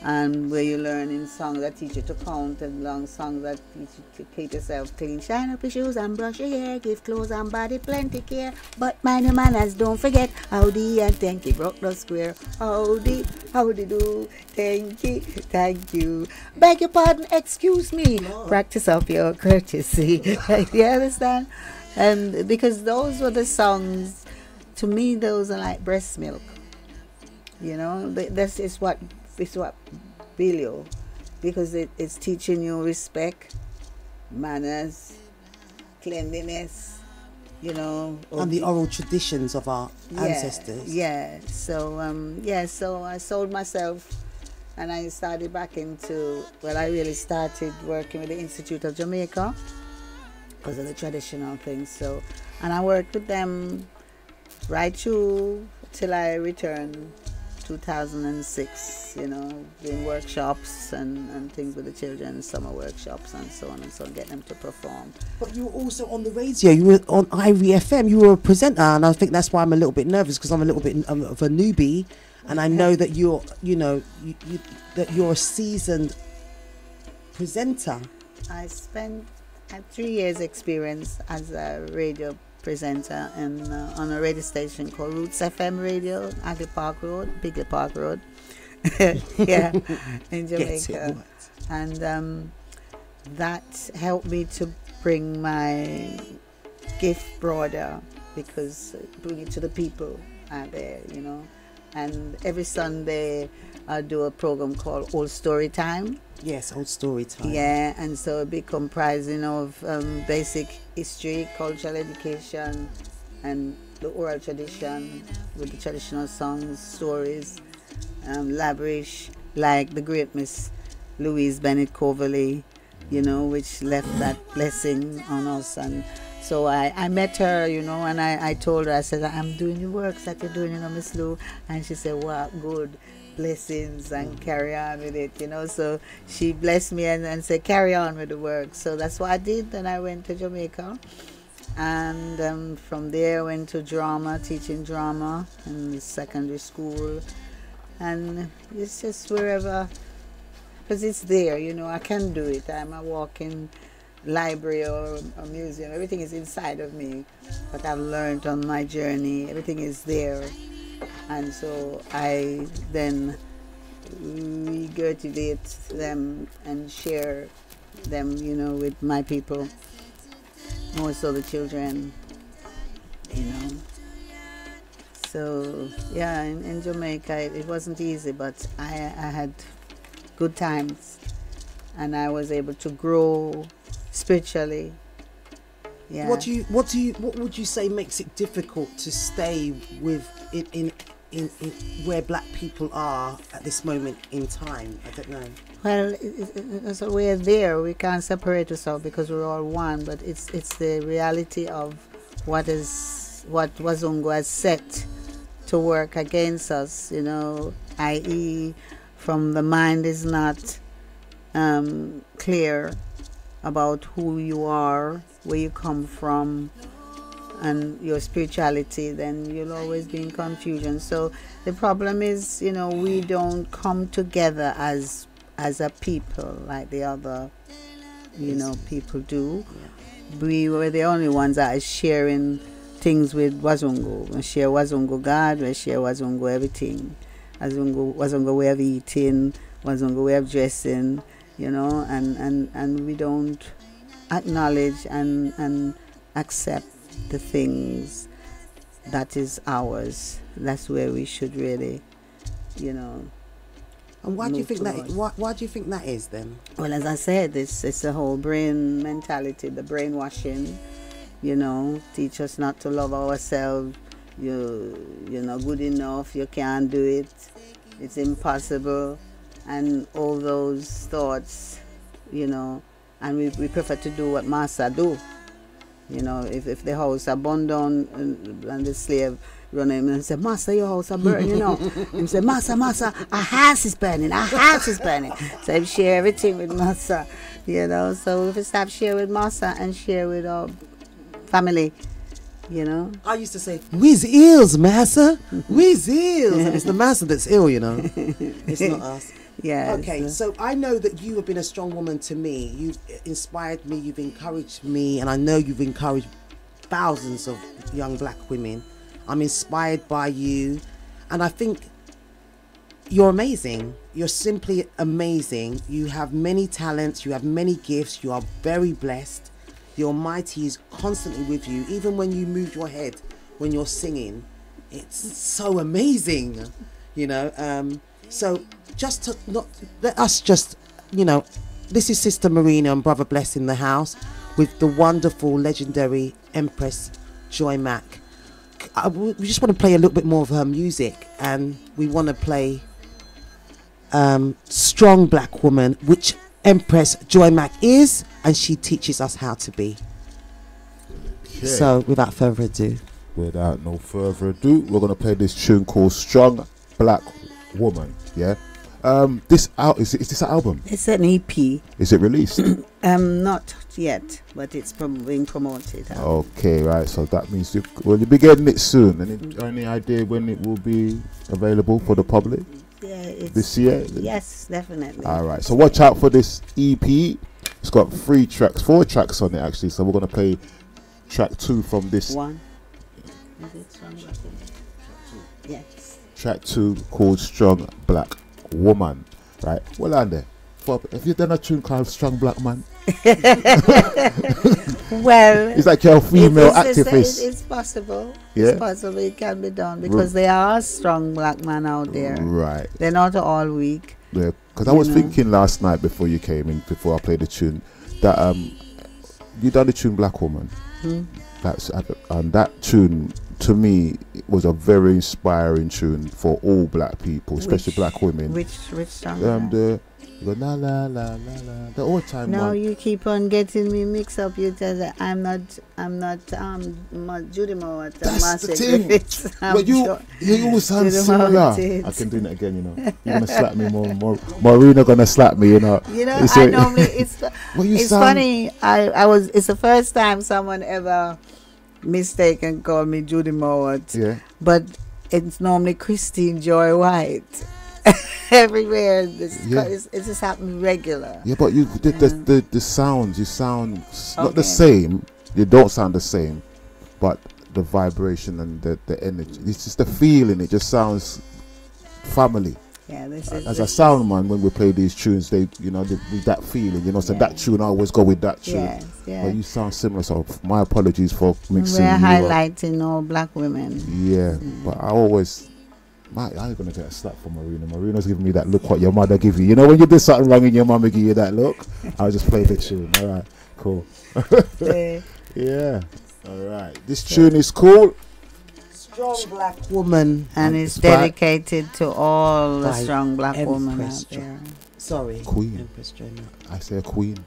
Speaker 8: and where you learn in songs that teach you to count, and long songs that teach you to keep yourself clean. Shine up your shoes and brush your hair, give clothes and body plenty care, but mind your manners, don't forget. Howdy and thank you, broke the square. Howdy do, thank you. Beg your pardon, excuse me. No. Practice up your courtesy. You understand? And because those were the songs, to me, those are like breast milk. You know, this is what build you, because it's teaching you respect, manners, cleanliness, you know,
Speaker 9: and the oral traditions of our ancestors.
Speaker 8: Yeah. So so I sold myself, and I started back into. Well, I really started working with the Institute of Jamaica because of the traditional things. So, and I worked with them right through till I returned. 2006, you know, doing workshops and things with the children, summer workshops and so on, get them to perform.
Speaker 9: But you were also on the radio, you were on IVFM, you were a presenter, and I think that's why I'm a little bit nervous, because I'm a little bit of a newbie, and I know that you're a seasoned presenter.
Speaker 8: I had 3 years experience as a radio presenter on a radio station called Roots FM Radio, Aggie Park Road, Bigger Park Road, in Jamaica. And that helped me to bring my gift broader, because bring it to the people out there, you know. And every Sunday I do a program called Old Story Time.
Speaker 9: Yes, Old Story Time.
Speaker 8: Yeah, and so it'll be comprising of basic history, cultural education, and the oral tradition with the traditional songs, stories, lavish, like the great Miss Louise Bennett Coverley, you know, which left that blessing on us. And so I met her, you know, and I told her, I said, I'm doing the works that you're doing, you know, Miss Lou. And she said, wow, good. Blessings, and carry on with it, you know. So she blessed me and said carry on with the work. So that's what I did. Then I went to Jamaica, and from there I went to drama, teaching drama in the secondary school, and it's just wherever, because it's there, you know. I can do it. I'm a walking library or a museum. Everything is inside of me, but I've learned on my journey, everything is there. And so I then regurgitate them and share them, you know, with my people, more so the children, you know. So yeah, in Jamaica it wasn't easy, but I had good times, and I was able to grow spiritually, Yeah.
Speaker 9: What would you say makes it difficult to stay with it in where black people are at this moment in time? I don't know.
Speaker 8: Well, so we're there. We can't separate ourselves because we're all one. But it's the reality of what Wazungu has set to work against us. You know, i.e., from the mind is not clear about who you are, where you come from, and your spirituality, then you'll always be in confusion. So the problem is, you know, we don't come together as a people like the other, you know, people do. We were the only ones that are sharing things with Wazungu. We share Wazungu God, we share Wazungu everything. Wazungu way of eating, Wazungu way of dressing, you know, and we don't acknowledge and accept the things that is ours. That's where we should really, you know.
Speaker 9: And why do you think that? Why do you think that is then?
Speaker 8: Well, as I said, it's the whole brain mentality, the brainwashing. You know, teach us not to love ourselves. You're not good enough. You can't do it. It's impossible, and all those thoughts. You know, and we prefer to do what Massa do. You know, if the house are burned down and the slave run him and say, Massa, your house are burning, you know. He say, Massa, our house is burning, So he share everything with Massa, you know. So if we stop share with Massa and share with our family, you know.
Speaker 9: I used to say, we's ills, Massa, we's ills. And it's the Massa that's ill, you know. It's not us.
Speaker 8: Yeah.
Speaker 9: Okay, so I know that you have been a strong woman to me. You've inspired me, you've encouraged me, and I know you've encouraged thousands of young black women. I'm inspired by you, and I think you're amazing. You're simply amazing. You have many talents, you have many gifts, you are very blessed. The Almighty is constantly with you, even when you move your head when you're singing. It's so amazing, you know. So just to not let us just, you know, this is Sista Moorino and Brother Bless in the house with the wonderful, legendary Empress Joy Mack. We just want to play a little bit more of her music, and we want to play Strong Black Woman, which Empress Joy Mack is, and she teaches us how to be. Okay. So without further ado,
Speaker 10: we're going to play this tune called Strong Black Woman. Yeah. Is this an album?
Speaker 8: It's an EP.
Speaker 10: Is it released?
Speaker 8: Not yet, but it's being promoted.
Speaker 10: Okay, right. So that means you'll be getting it soon. Any idea when it will be available for the public?
Speaker 8: Yeah,
Speaker 10: this year.
Speaker 8: Yes, definitely.
Speaker 10: All right. So watch out for this EP. It's got 4 tracks on it actually. So we're gonna play track 2 from this.
Speaker 8: One. Is it Strong Black Woman? Yes.
Speaker 10: Track 2 called Strong Black Woman. Right. Well, on there. Have you done a tune called Strong Black Man?
Speaker 8: Well,
Speaker 10: it's like you're a female activist.
Speaker 8: It's possible.
Speaker 10: Yeah?
Speaker 8: It's possible it can be done because there are strong black men out there.
Speaker 10: Right.
Speaker 8: They're not all weak.
Speaker 10: Yeah. Because I was thinking last night before you came in, before I played the tune, that you done the tune Black Woman. And that tune to me was a very inspiring tune for all black people, especially black women.
Speaker 8: Which song?
Speaker 10: The la la la la la, the old time one.
Speaker 8: No, you keep on getting me mixed up. You tell that I'm not Judy Moore.
Speaker 10: That's the thing. But you all sound similar. I can do that again, you know. You're gonna slap me more. Moorino gonna slap me, you know.
Speaker 8: You know, I normally it's funny. It's the first time someone ever mistaken called me Judy Moore.
Speaker 10: Yeah.
Speaker 8: But it's normally Christine Joy White. Everywhere it's just happening regular.
Speaker 10: Yeah, but the sounds, you sound not the same. You don't sound the same, but the vibration and the energy, it's just the feeling. It just sounds family.
Speaker 8: Yeah,
Speaker 10: as a sound man, when we play these tunes, with that feeling, so that tune I always go with that tune.
Speaker 8: Yes, yeah.
Speaker 10: But you sound similar, so my apologies for mixing.
Speaker 8: We're highlighting all black women.
Speaker 10: Yeah, but I always. I ain't gonna get a slap from Moorino. Moorino's giving me that look what your mother give you. You know when you do something wrong and your mama give you that look? I'll just play the tune. All right, cool. Yeah. All right. This tune is cool.
Speaker 9: Strong Black Woman.
Speaker 8: And it's dedicated to all the strong black women out there.
Speaker 9: Sorry.
Speaker 10: Queen.
Speaker 9: Empress Joy Mack.
Speaker 10: I say queen.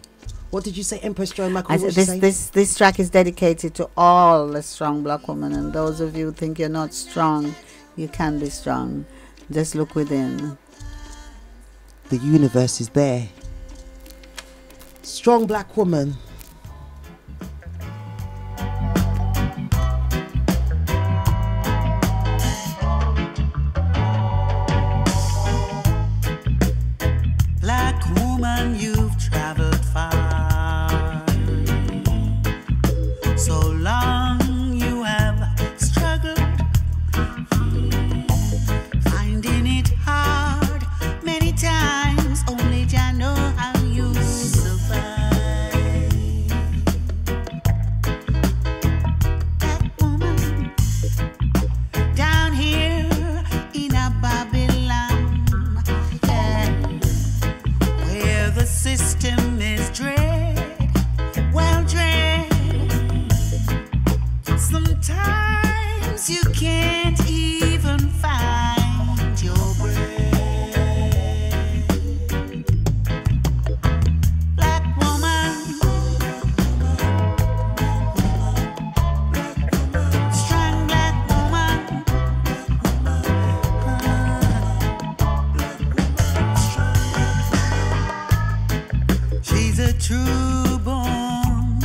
Speaker 9: What did you say, Empress Joy Mack?
Speaker 8: I said this track is dedicated to all the strong black women, and those of you who think you're not strong, you can be strong. Just look within.
Speaker 9: The universe is there. Strong Black Woman.
Speaker 1: Black woman, you've traveled far. So long you have struggled, finding it hard many times. Only Jah know how you survive. Black woman, down here in a Babylon, yeah, where the system is dread, well dread. Sometimes you can't even find your bread. Black woman, strong black woman, she's a true born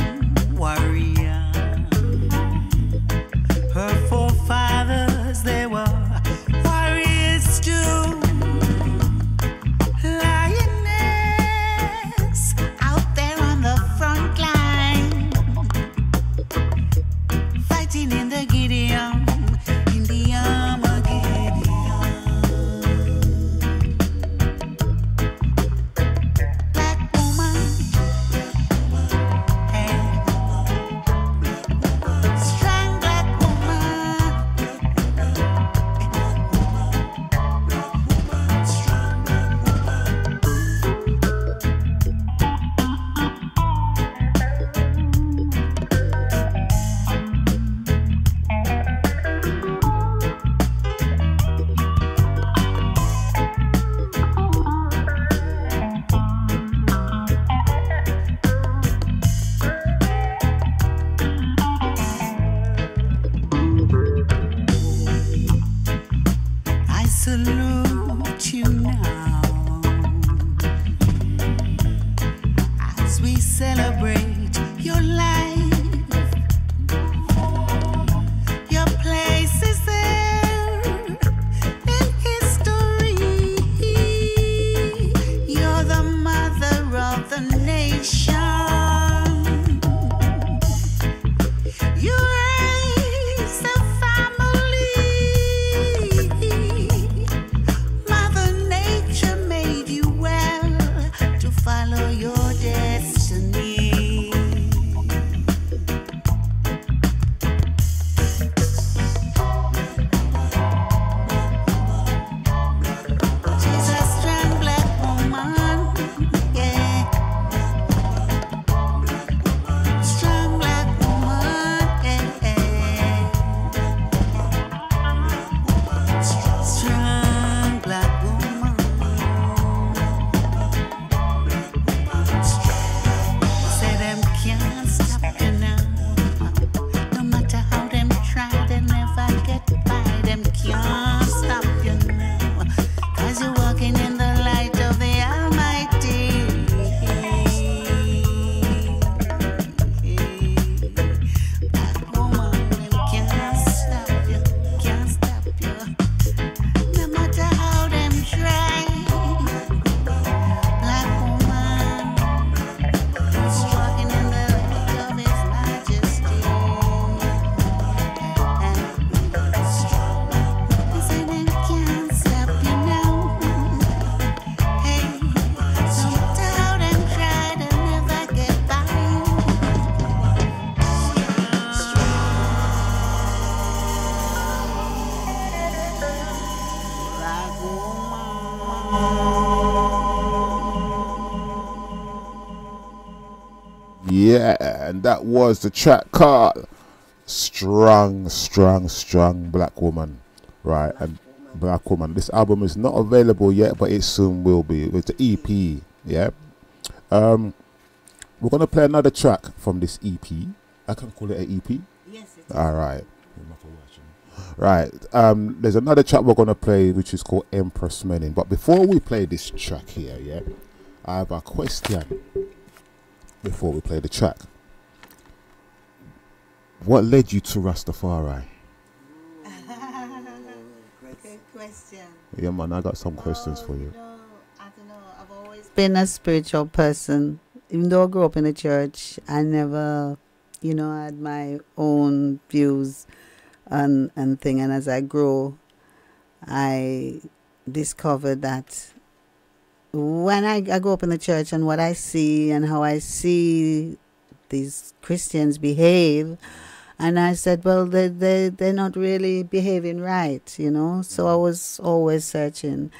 Speaker 1: warrior. Her forefathers
Speaker 10: and that was the track called Strong Black Woman. Right, and Black Woman. This album is not available yet, but it soon will be. It's the EP, yeah. We're going to play another track from this EP. I can call it an EP?
Speaker 8: Yes, it is.
Speaker 10: All right. Right, there's another track we're going to play which is called Empress Menin. But before we play this track here, yeah, I have a question before we play the track. What led you to Rastafari?
Speaker 8: Good question.
Speaker 10: Yeah, man, I got some questions for you.
Speaker 8: I don't know. I've always been a spiritual person. Even though I grew up in the church, I never, had my own views and thing. And as I grow, I discovered that when I go up in the church and what I see and how I see these Christians behave, and I said, well, they're not really behaving right, So I was always searching.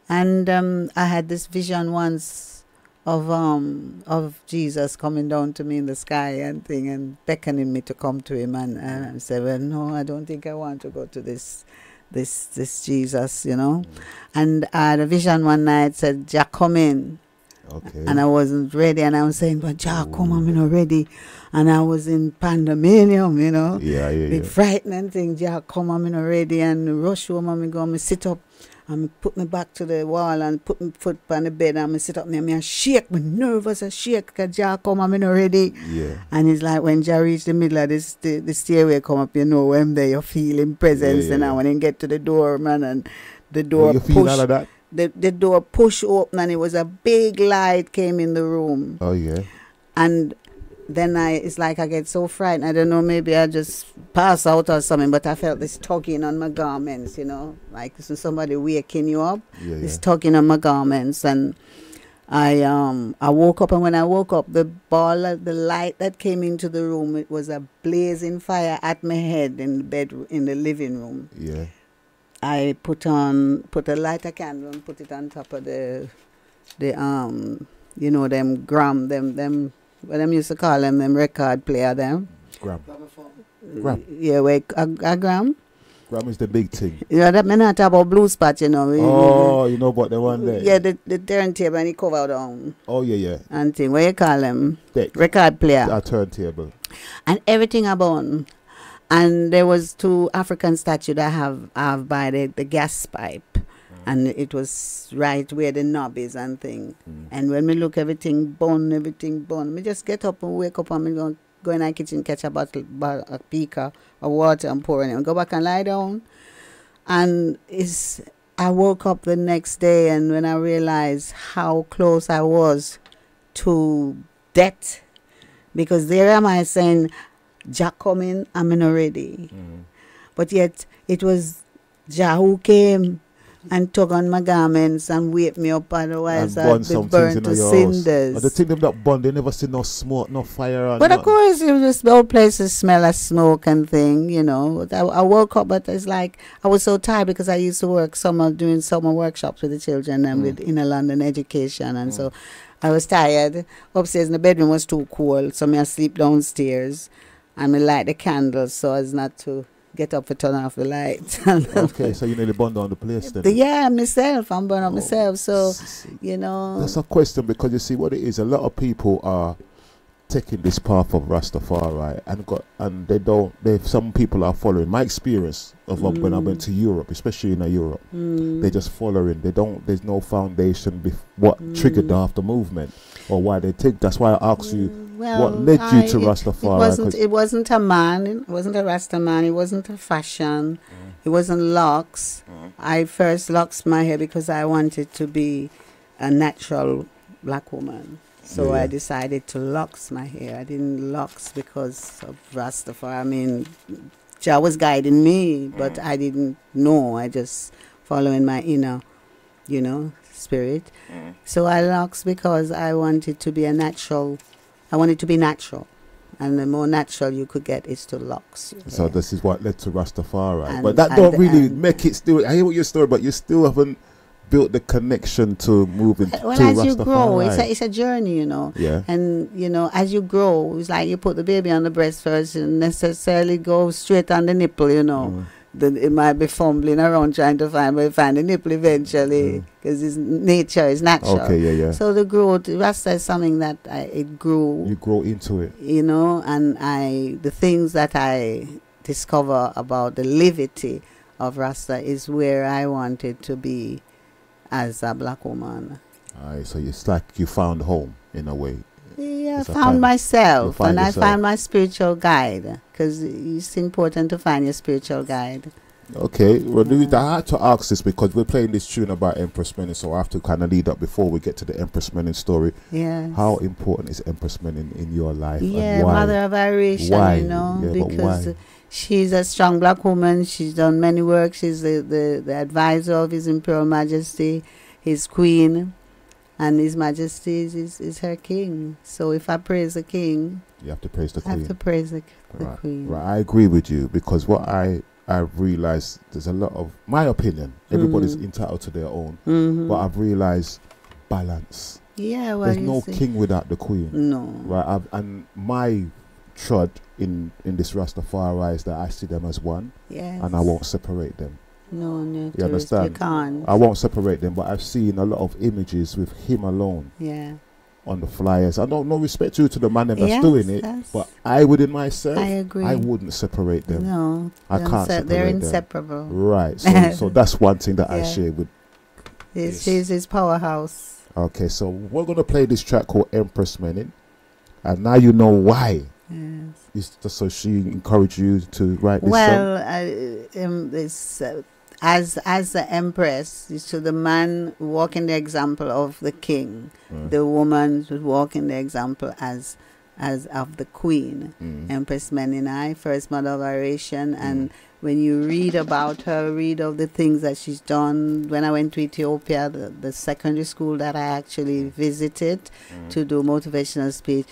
Speaker 8: And I had this vision once of Jesus coming down to me in the sky and thing and beckoning me to come to him, and I said, well, no, I don't think I want to go to this Jesus, And I had a vision one night said, Jack, come in.
Speaker 10: Okay.
Speaker 8: And I wasn't ready, and I was saying, but Jack, come, I'm not ready. And I was in pandemonium,
Speaker 10: Yeah.
Speaker 8: Big frightening thing, Jack, come, I'm not ready. And rush home, and go, and sit up. And put me back to the wall and put my foot on the bed and I sit up there and I shake, me nervous, I shake because Jah come, I'm not ready.
Speaker 10: Yeah.
Speaker 8: And it's like when Jah reach the middle of the stairway come up, when there you feel him presence, and when you get to the door, man, and the door
Speaker 10: you feel all of that?
Speaker 8: The door push open and it was a big light came in the room.
Speaker 10: Oh yeah.
Speaker 8: And then it's like I get so frightened. I don't know, maybe I just pass out or something, but I felt this tugging on my garments, like somebody waking you up. This tugging on my garments. And I woke up, and when I woke up, the light that came into the room, it was a blazing fire at my head in the bed, in the living room.
Speaker 10: Yeah.
Speaker 8: I put a lighter candle and put it on top of them what them used to call them record player them.
Speaker 10: Gram.
Speaker 8: Yeah, a gram.
Speaker 10: Gram is the big thing.
Speaker 8: That may not talk about blue spot,
Speaker 10: Oh, but the one there.
Speaker 8: Yeah, the turntable and the cover down.
Speaker 10: Oh, yeah.
Speaker 8: And thing, what you call them?
Speaker 10: Deck.
Speaker 8: Record player.
Speaker 10: A turntable.
Speaker 8: And everything about. And there was 2 African statues that have by the gas pipe. And it was right where the knob is and thing. And when we look, everything burn. Me just get up and wake up and me go in the kitchen, catch a beaker of water and pour in it and go back and lie down. And I woke up the next day, and when I realized how close I was to death, because there am I saying, Jack coming, I'm not ready. But yet it was Jah who came and tug on my garments and wake me up, otherwise I'd be burnt to cinders.
Speaker 10: But the thing them that burn, they never see no smoke, no fire.
Speaker 8: But of course, it was just the whole places smell of smoke and thing, I woke up, but it's like I was so tired because I used to work doing summer workshops with the children and with inner London education, and so I was tired. Upstairs in the bedroom was too cold, so I sleep downstairs and I light the candles so as not to get up to turn off the light.
Speaker 10: Okay, so you nearly burned down the place then?
Speaker 8: Yeah, myself. I'm burning up myself. So,
Speaker 10: That's a question, because you see what it is. A lot of people are taking this path of Rastafari and some people are following. My experience of when I went to Europe, especially in Europe, they're just following. There's no foundation what triggered off the movement or why they take. That's why I asked you, what led you to Rastafari?
Speaker 8: It wasn't a man. It wasn't a Rasta man. It wasn't a fashion. It wasn't locks. I first locked my hair because I wanted to be a natural black woman. So I decided to locks my hair. I didn't locks because of Rastafari. I mean, Jah was guiding me, but I didn't know. I just following my inner, spirit. So I locks because I wanted to be a natural. I wanted to be natural. And the more natural you could get is to locks.
Speaker 10: So this is what led to Rastafari. But that don't really make it still. I hear what your story, but you still haven't built the connection to moving
Speaker 8: Well,
Speaker 10: to
Speaker 8: as you grow,
Speaker 10: Rastafari?
Speaker 8: it's a journey, you know.
Speaker 10: Yeah.
Speaker 8: And, you know, as you grow, it's like you put the baby on the breast first, you don't necessarily go straight on the nipple, you know. It might be fumbling around trying to find, but you find the nipple eventually, because it's nature, it's natural.
Speaker 10: Okay, yeah.
Speaker 8: So the growth, Rasta is something that it grew.
Speaker 10: You grow into it.
Speaker 8: You know, and the things that I discover about the livity of Rasta is where I wanted to be as a black woman.
Speaker 10: Alright, so it's like you found home in a way.
Speaker 8: Yeah, I found myself, and I found my spiritual guide, because it's important to find your spiritual guide.
Speaker 10: Okay, well, I had to ask this because we're playing this tune about Empress Menin, so I have to kind of lead up before we get to the Empress Menin story.
Speaker 8: Yes.
Speaker 10: How important is Empress Menin in your life?
Speaker 8: Yeah,
Speaker 10: and why?
Speaker 8: mother of Iration,
Speaker 10: Why?
Speaker 8: you know,
Speaker 10: Yeah,
Speaker 8: because she's a strong black woman. She's done many work. She's the advisor of His Imperial Majesty, his queen, and His Majesty is her king. So if I praise the king,
Speaker 10: you have to praise the queen.
Speaker 8: I have to praise the queen.
Speaker 10: Right, I agree with you, because what I've realized, there's a lot of, my opinion, everybody's entitled to their own, but I've realized balance.
Speaker 8: Yeah, well,
Speaker 10: there's no king without the queen.
Speaker 8: No.
Speaker 10: Right, and my trod in this Rastafari is that I see them as one,
Speaker 8: yes,
Speaker 10: and I won't separate them.
Speaker 8: No,
Speaker 10: you understand?
Speaker 8: You can't.
Speaker 10: I won't separate them, but I've seen a lot of images with him alone.
Speaker 8: Yeah.
Speaker 10: On the flyers. I don't, no respect to the man that's doing it, but I within myself,
Speaker 8: I agree.
Speaker 10: I wouldn't separate them.
Speaker 8: No,
Speaker 10: I can't separate
Speaker 8: they're
Speaker 10: them.
Speaker 8: inseparable.
Speaker 10: Right. So that's one thing that I share with.
Speaker 8: She's his powerhouse.
Speaker 10: Okay, so we're gonna play this track called Empress Menin, and now you know why.
Speaker 8: Yes.
Speaker 10: It's just so she encouraged you to write this
Speaker 8: song. Well, as the empress, so the man walking the example of the king, the woman was walking the example as of the queen, Empress Meninai, first mother of Iration. And when you read about her, read of the things that she's done. When I went to Ethiopia, the secondary school that I actually visited to do motivational speech,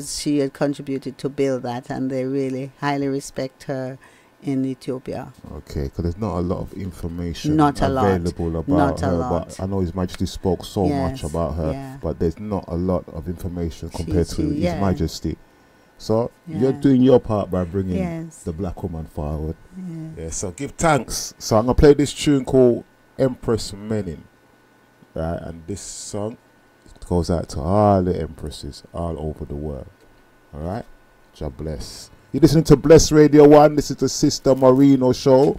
Speaker 8: she had contributed to build that, and they really highly respect her in Ethiopia.
Speaker 10: Okay, because there's not a lot of information
Speaker 8: available
Speaker 10: about her. But I know His Majesty spoke so much about her, but there's not a lot of information compared to His Majesty. So you're doing your part by bringing the black woman forward. Yeah, so give thanks. So I'm going to play this tune called Empress Menin. Right, and this song goes out to all the empresses all over the world. All right, God bless. You're listening to Bless Radio 1. This is the Sista Moorino show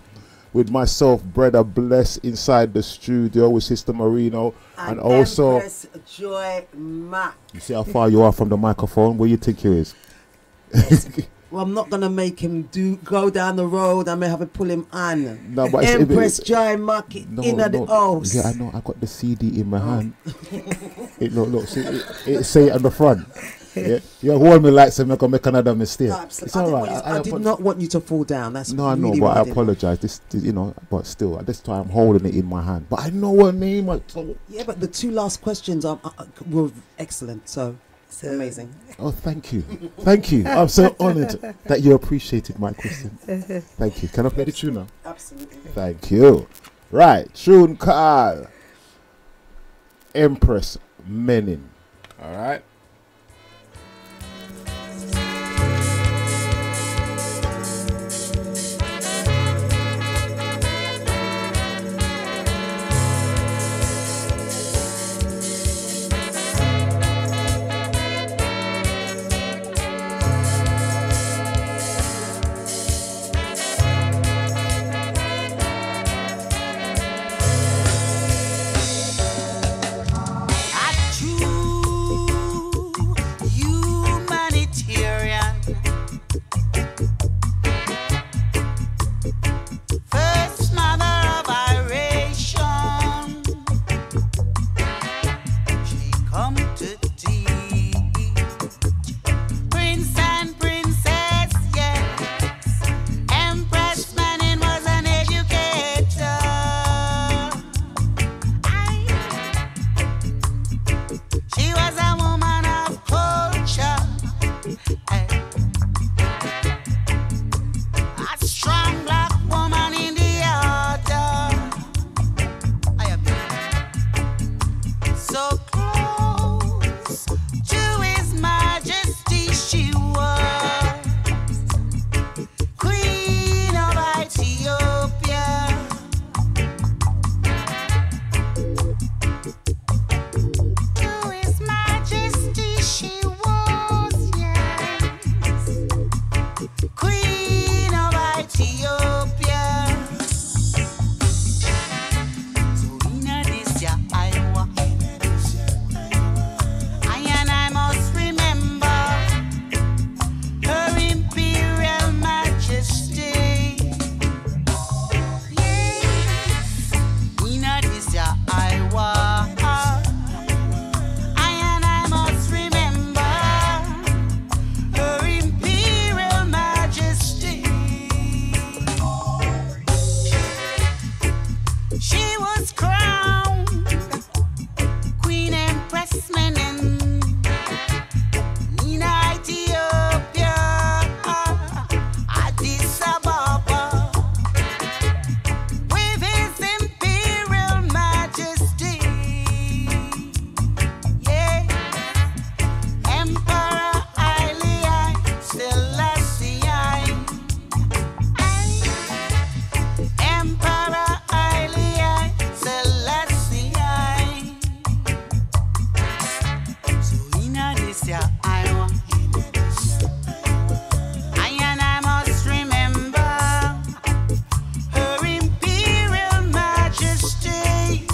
Speaker 10: with myself, Brother Bless, inside the studio with Sista Moorino. And also
Speaker 9: Empress Joy Mack.
Speaker 10: You see how far you are from the microphone? Where you think you is?
Speaker 9: Well, I'm not gonna make him go down the road. I may have to pull him on.
Speaker 10: No, but
Speaker 9: Empress Joy Mack at the house.
Speaker 10: Yeah, I know. I got the CD in my hand. Look, see, it say it on the front. Yeah, you hold me like I'm gonna make another mistake.
Speaker 9: Absolutely.
Speaker 10: It's all right.
Speaker 9: I did not want you to fall down. That's
Speaker 10: no, I know,
Speaker 9: really
Speaker 10: but I apologize. This, but still, at this time, I'm holding it in my hand. But I know her name.
Speaker 9: Yeah, but the two last questions were excellent. So amazing.
Speaker 10: Oh, thank you, thank you. I'm so honoured that you appreciated my question. Thank you. Can I play the tune now?
Speaker 9: Absolutely.
Speaker 10: Thank you. Right, tune call. Empress Menin. All right.
Speaker 1: Queen of Ethiopia. So in this year Iowa, I must remember Her Imperial Majesty. Yes, in this year Iowa, I must remember Her Imperial Majesty. She was crowned Queen Empress Menen in Ethiopia, Addis Ababa, with His Imperial Majesty. Yeah, Emperor Haile Selassie. Emperor Haile Selassie. So in this year I must remember Her Imperial Majesty.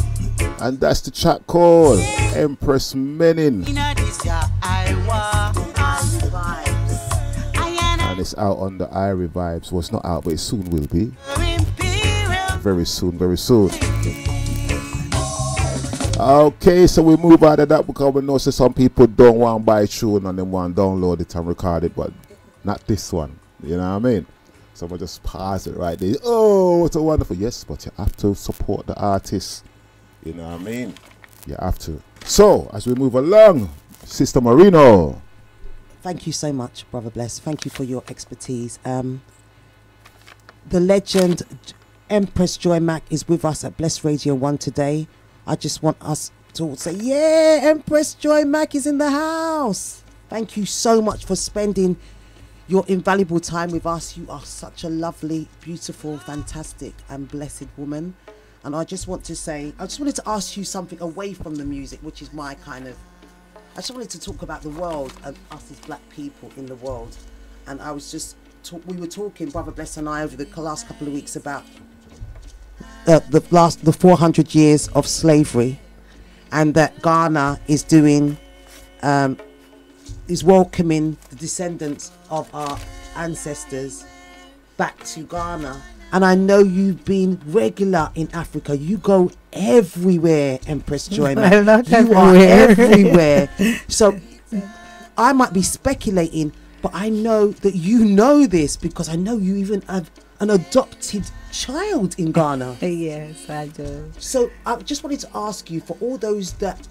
Speaker 10: And that's the track called Empress Menin.
Speaker 1: In this year
Speaker 10: And it's out on the Irie Vibes. Well, it's not out, but it soon will be. Very soon, very soon. Okay, so we move out of that because we know that some people don't want to buy tune and they want to download it and record it, but not this one. You know what I mean? So we'll just pause it right there. Oh, what a wonderful. Yes, but you have to support the artist. You know what I mean? You have to. So, as we move along, Sista Moorino.
Speaker 9: Thank you so much, Brother Bless. Thank you for your expertise. The legend Empress Joy Mack is with us at Bless Radio 1 today. I just want us to say, yeah, Empress Joy Mack is in the house. Thank you so much for spending your invaluable time with us. You are such a lovely, beautiful, fantastic and blessed woman. And I just want to say, I just wanted to ask you something away from the music, which is my kind of, I just wanted to talk about the world and us as black people in the world. And I was just, we were talking, Brother Bless and I, over the last couple of weeks about the 400 years of slavery, and that Ghana is doing, is welcoming the descendants of our ancestors back to Ghana. And I know you've been regular in Africa. You go everywhere, Empress Joy Mack. You are everywhere. So I might be speculating, but I know that you know this because I know you even have an adopted child in Ghana.
Speaker 8: Yes, I do.
Speaker 9: So I just wanted to ask you, for all those that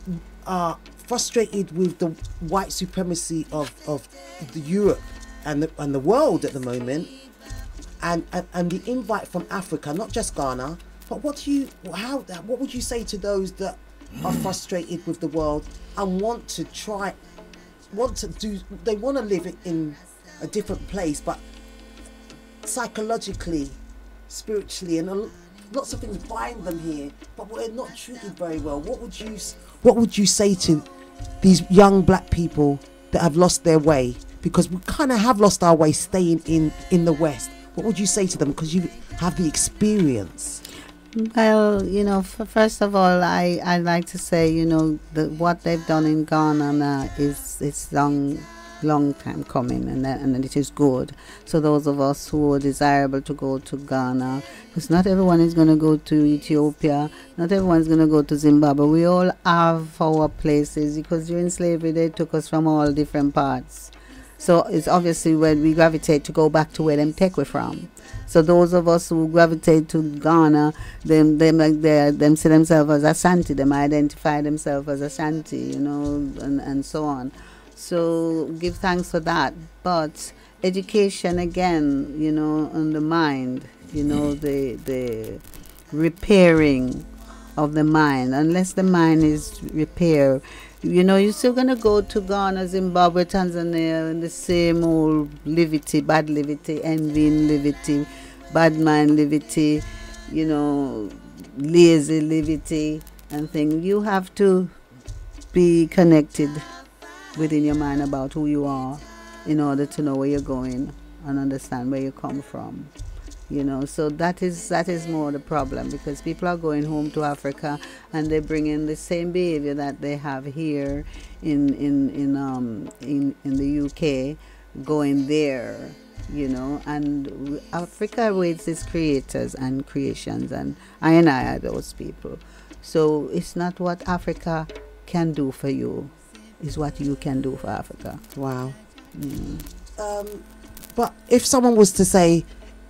Speaker 9: are frustrated with the white supremacy of the Europe and the world at the moment, and the invite from Africa, not just Ghana, but what would you say to those that are frustrated with the world and want to live in a different place, but psychologically, spiritually, and lots of things bind them here, but we're not treated very well. What would you say to these young black people that have lost their way? Because we kind of have lost our way staying in the West. What would you say to them? Because you have the experience.
Speaker 8: Well, first of all, I like to say, what they've done in Ghana now is long time coming, and it is good. So those of us who are desirable to go to Ghana, because not everyone is going to go to Ethiopia, not everyone is going to go to Zimbabwe. We all have our places, because during slavery they took us from all different parts. So it's obviously when we gravitate to go back to where them take we from. So those of us who gravitate to Ghana, them see themselves as Ashanti, them identify themselves as Ashanti, and so on. So give thanks for that. But education again, on the mind, the repairing of the mind. Unless the mind is repaired, you're still going to go to Ghana, Zimbabwe, Tanzania, and the same old levity, bad levity, envying levity, bad mind levity, lazy levity and things. You have to be connected within your mind about who you are in order to know where you're going and understand where you come from. You know, so that is more the problem, because people are going home to Africa and they bring in the same behavior that they have here in the UK, going there, you know. And Africa awaits its creators and creations, and I are those people. So it's not what Africa can do for you, it's what you can do for Africa.
Speaker 9: Wow. But if someone was to say,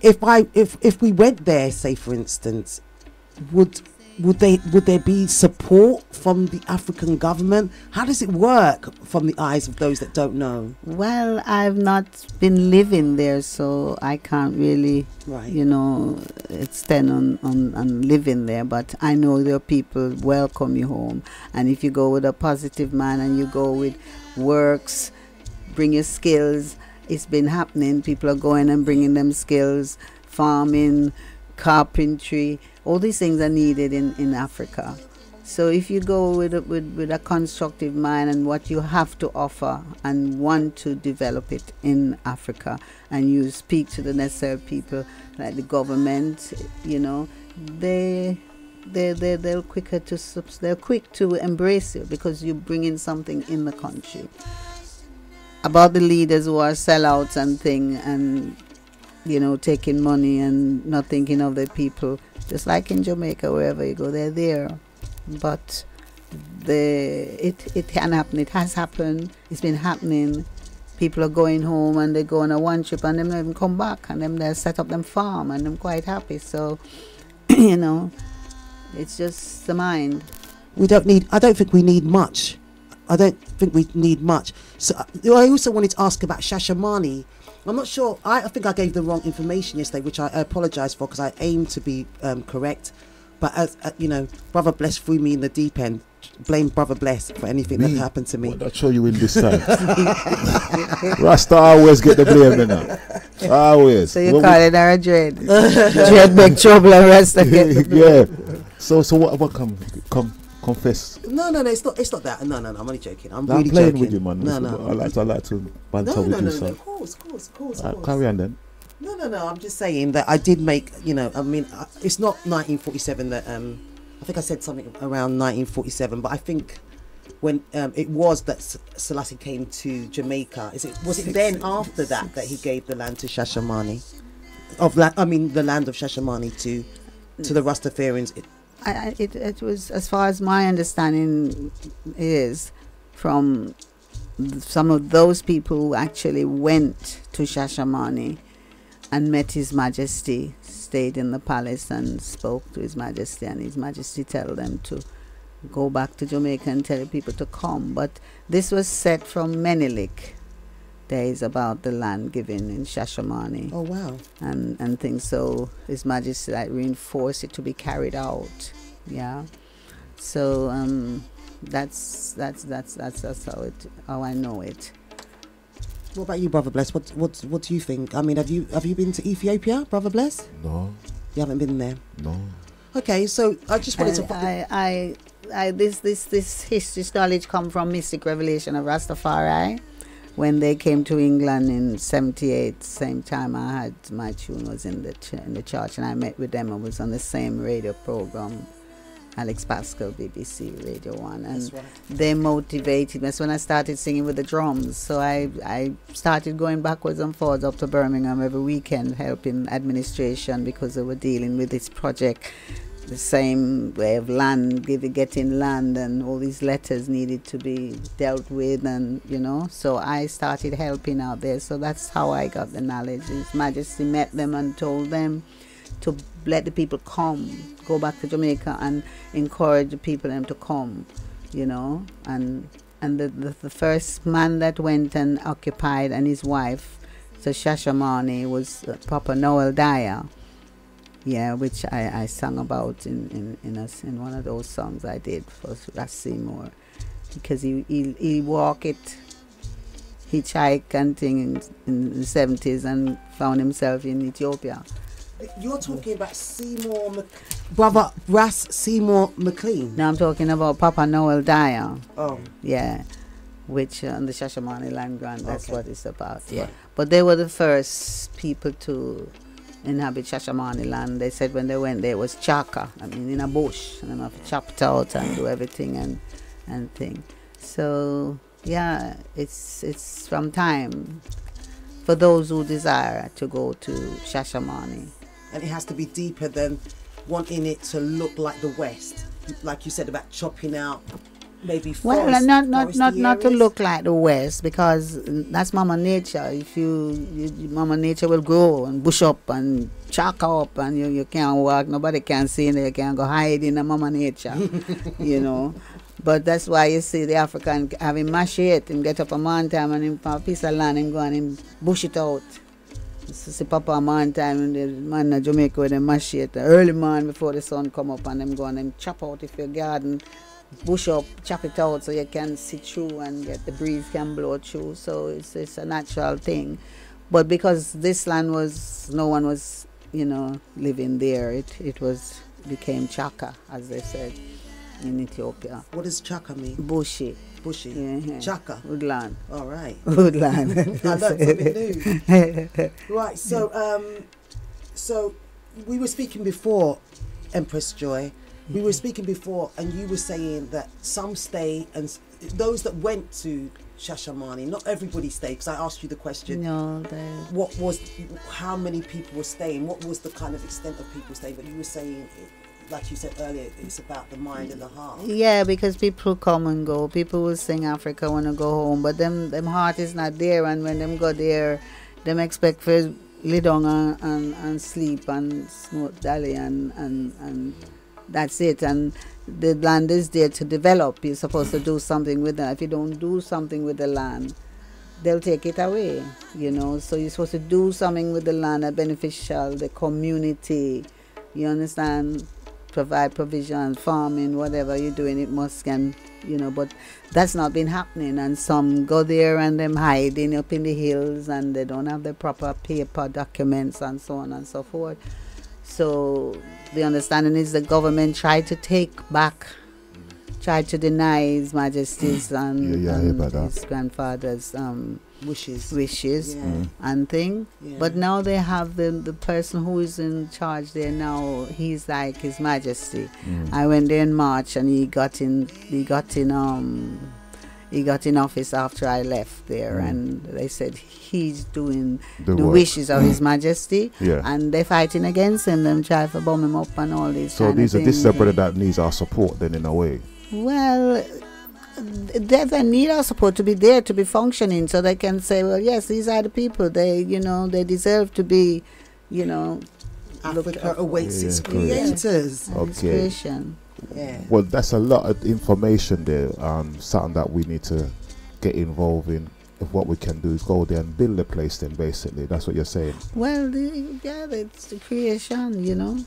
Speaker 9: if we went there, say for instance, would there be support from the African government? How does it work from the eyes of those that don't know?
Speaker 8: Well, I've not been living there, so I can't really, you know, extend on living there. But I know there are people welcome you home, and if you go with a positive mind and you go with works, bring your skills. It's been happening. People are going and bringing them skills, farming, carpentry. All these things are needed in Africa. So if you go with a constructive mind and what you have to offer and want to develop it in Africa, and you speak to the necessary people like the government, you know, they're quick to embrace you, because you bring in something in the country. About the leaders who are sellouts and thing, and you know, taking money and not thinking of the people, just like in Jamaica, wherever you go, they're there. But it can happen. It has happened. It's been happening. People are going home and they go on a one trip and them not even come back, and them they set up them farm and them quite happy. So you know, it's just the mind.
Speaker 9: I don't think we need much. I don't think we need much. So I also wanted to ask about Shashamane. I'm not sure. I think I gave the wrong information yesterday, which I apologise for, because I aim to be correct. But as you know, Brother Bless threw me in the deep end. Blame Brother Bless for anything that happened to me.
Speaker 10: What did I show you in this time? Rasta always get the blame, you know. Always.
Speaker 8: So you call it our dread. Dread make trouble and Rasta get the blame.
Speaker 10: Yeah. So what come confess?
Speaker 9: No, it's not that. No, I'm only joking. I'm
Speaker 10: really
Speaker 9: playing
Speaker 10: joking with you, man.
Speaker 9: No.
Speaker 10: I like to banter with you, son.
Speaker 9: Of course.
Speaker 10: Carry on then.
Speaker 9: No. I'm just saying that I did make. You know, I mean, it's not 1947 that. I think I said something around 1947, but I think when it was that Selassie came to Jamaica. Was it then after that he gave the land to Shashamane? The land of Shashamane to the Rastafarians.
Speaker 8: It was, as far as my understanding is, from some of those people who actually went to Shashamane and met His Majesty, stayed in the palace and spoke to His Majesty, and His Majesty tell them to go back to Jamaica and tell the people to come. But this was set from Menelik days about the land given in Shashamane.
Speaker 9: Oh wow!
Speaker 8: And things. So His Majesty reinforced it to be carried out. Yeah. So that's how I know it.
Speaker 9: What about you, Brother Bless? What do you think? I mean, have you been to Ethiopia, Brother Bless?
Speaker 10: No.
Speaker 9: You haven't been there?
Speaker 10: No.
Speaker 9: Okay, so I just wanted to.
Speaker 8: This history knowledge come from Mystic Revelation of Rastafari. When they came to England in '78, same time I had my tune was in the church, and I met with them. I was on the same radio program, Alex Pascal, BBC Radio 1, and they motivated me. That's when I started singing with the drums. So I started going backwards and forwards up to Birmingham every weekend, helping administration, because they were dealing with this project, the same way of land, getting land, and all these letters needed to be dealt with, and you know. So I started helping out there. So that's how I got the knowledge. His Majesty met them and told them to let the people go back to Jamaica and encourage the people them to come, you know. And the first man that went and occupied, and his wife, so Shashamane, was Papa Noel Dyer. Yeah, which I sang about in one of those songs I did for Ras Seymour, because he walked it, hitchhike and thing in the 70s and found himself in Ethiopia.
Speaker 9: You're talking about Brother Ras Seymour McLean?
Speaker 8: No, I'm talking about Papa Noel Dyer.
Speaker 9: Oh.
Speaker 8: Yeah. which on the Shashamane land grant, that's
Speaker 9: Okay.
Speaker 8: what it's about. Yeah,
Speaker 9: Right.
Speaker 8: but they were the first people to inhabit Shashamane land. They said when they went there it was chaka, I mean in a bush, and they have to chop it out and do everything and thing. So yeah, it's from time for those who desire to go to Shashamane.
Speaker 9: And it has to be deeper than wanting it to look like the West, like you said about chopping out maybe
Speaker 8: Well,
Speaker 9: forest,
Speaker 8: not to
Speaker 9: areas.
Speaker 8: look like the West, because that's Mama Nature. If you Mama Nature will grow and bush up and chalk up, and you can't walk. Nobody can see you. You can't go hide in the Mama Nature, you know. But that's why you see the African having machete and get up a man time and him for a piece of land him go and him bush it out. So see Papa a man time and the man in Jamaica with a machete early morning before the sun come up, and them go and them chop out if your garden. Bush up, chop it out so you can see through and get the breeze can blow through. So it's a natural thing. But because this land was, no one was, living there, it became chaka, as they said in Ethiopia.
Speaker 9: What does chaka mean?
Speaker 8: Bushy.
Speaker 9: Bushy.
Speaker 8: Yeah.
Speaker 9: Chaka.
Speaker 8: Woodland.
Speaker 9: All right.
Speaker 8: Woodland.
Speaker 9: I learned something new. Right. So we were speaking before, Empress Joy. We were speaking before, and you were saying that some stay, and those that went to Shashamane, not everybody stayed, because I asked you the question.
Speaker 8: No,
Speaker 9: how many people were staying? What was the kind of extent of people staying? But you were saying, like you said earlier, it's about the mind and the heart.
Speaker 8: Yeah, because people come and go. People will sing Africa when they go home, but them heart is not there, and when them go there, them expect for lay down and sleep and smoke dally and that's it. And the land is there to develop. You're supposed to do something with it. If you don't do something with the land, they'll take it away, So you're supposed to do something with the land that beneficial, the community, you understand? Provide provision, farming, whatever you're doing, it must but that's not been happening. And some go there and them hiding up in the hills, and they don't have the proper paper documents and so on and so forth. So the understanding is the government tried to deny His Majesty's and his grandfather's wishes and thing. Yeah. But now they have the person who is in charge there now. He's like His Majesty. I went there in March, and he got in office after I left there, and they said he's doing the wishes of His Majesty, and they're fighting against him. Them try to bomb him up and all these.
Speaker 10: So this is a brother that needs our support, then, in a way.
Speaker 8: Well, they need our support to be there, to be functioning, so they can say, well, yes, these are the people. They, they deserve to be,
Speaker 9: Africa awaits its creators.
Speaker 10: Okay.
Speaker 8: Its creation.
Speaker 9: Yeah.
Speaker 10: Well, that's a lot of information there. Something that we need to get involved in. If what we can do is go there and build the place, then basically that's what you're saying.
Speaker 8: Well, it's the creation,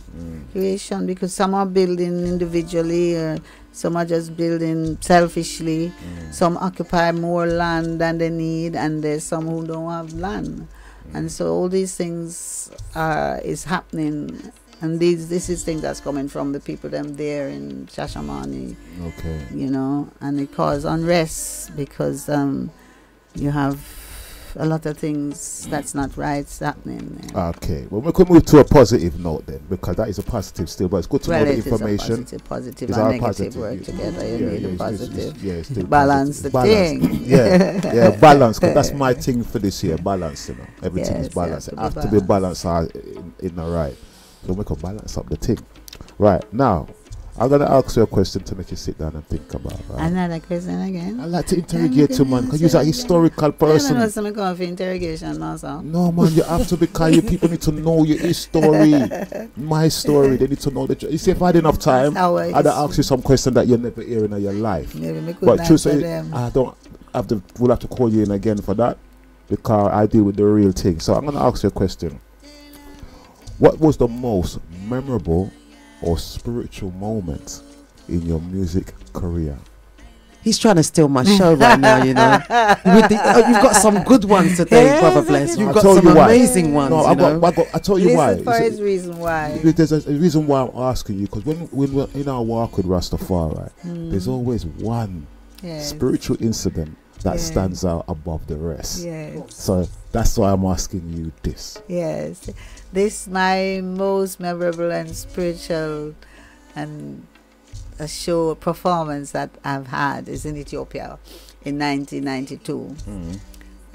Speaker 8: creation, because some are building individually, some are just building selfishly, some occupy more land than they need, and there's some who don't have land, and so all these things is happening. And this is things that's coming from the people them there in Shashamane.
Speaker 10: Okay.
Speaker 8: And it causes unrest because you have a lot of things that's not right happening.
Speaker 10: Okay. Well, we could move to a positive note then, because that is a positive still, but it's good to know the information.
Speaker 8: It's a positive and negative
Speaker 10: positive
Speaker 8: work together. You need a positive.
Speaker 10: Still
Speaker 8: balance
Speaker 10: positive.
Speaker 8: the thing.
Speaker 10: Yeah, balance. Because that's my thing for this year, balance. Everything is balanced. It has to be balanced in the right. So we can balance up the thing. Right, now, I'm going to ask you a question to make you sit down and think about. Right?
Speaker 8: Another question again?
Speaker 10: I like to interrogate you, man, because you're a historical person.
Speaker 8: I don't know going for interrogation now, so.
Speaker 10: No, man, you have to, because you people need to know your history. My story, they need to know the. You see, if I had enough time, I'd ask you some question that you never hear in your life. But true, so I don't have to. We'll have to call you in again for that, because I deal with the real thing. So I'm going to ask you a question. What was the most memorable or spiritual moment in your music career?
Speaker 9: He's trying to steal my show right now, you've got some good ones today, Brother Bless. You've got some amazing ones.
Speaker 10: No, I tell you why.
Speaker 8: For his reason why.
Speaker 10: There's a reason why I'm asking you, because when we're in our walk with Rastafari, there's always one spiritual incident that stands out above the rest.
Speaker 8: Yes.
Speaker 10: So that's why I'm asking you this.
Speaker 8: Yes. This my most memorable and spiritual and a show performance that I've had is in Ethiopia in 1992.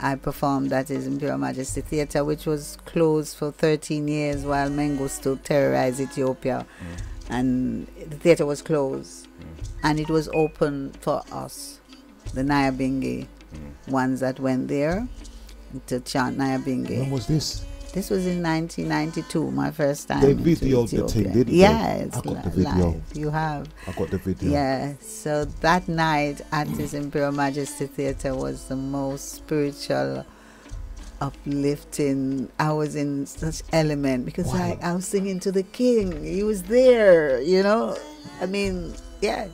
Speaker 8: I performed at His Imperial Majesty Theatre, which was closed for 13 years while Mengistu terrorized Ethiopia. And the theatre was closed. And it was open for us, the Nyabingi ones that went there to chant Nyabingi.
Speaker 10: When was this?
Speaker 8: This was in 1992, my first time.
Speaker 10: They videoed the thing, didn't they?
Speaker 8: Yeah,
Speaker 10: I got the video.
Speaker 8: Live. You have.
Speaker 10: I got the video.
Speaker 8: Yeah, so that night at His Imperial Majesty Theatre was the most spiritual, uplifting. I was in such element because I was singing to the king. He was there, you know. I mean, yeah.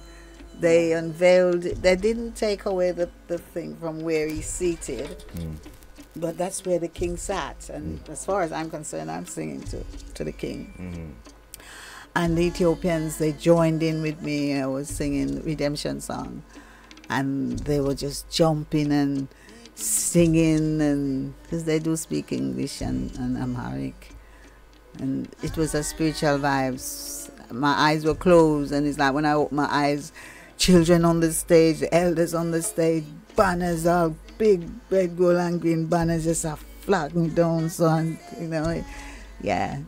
Speaker 8: They unveiled, they didn't take away the thing from where he's seated. But that's where the king sat, and as far as I'm concerned, I'm singing to the king. And the Ethiopians, they joined in with me. I was singing redemption song, and they were just jumping and singing, and because they do speak English and Amharic, and it was a spiritual vibes. My eyes were closed, and it's like when I opened my eyes, children on the stage, the elders on the stage, banners all big red, gold and green banners just a flag me down, so you know, yeah.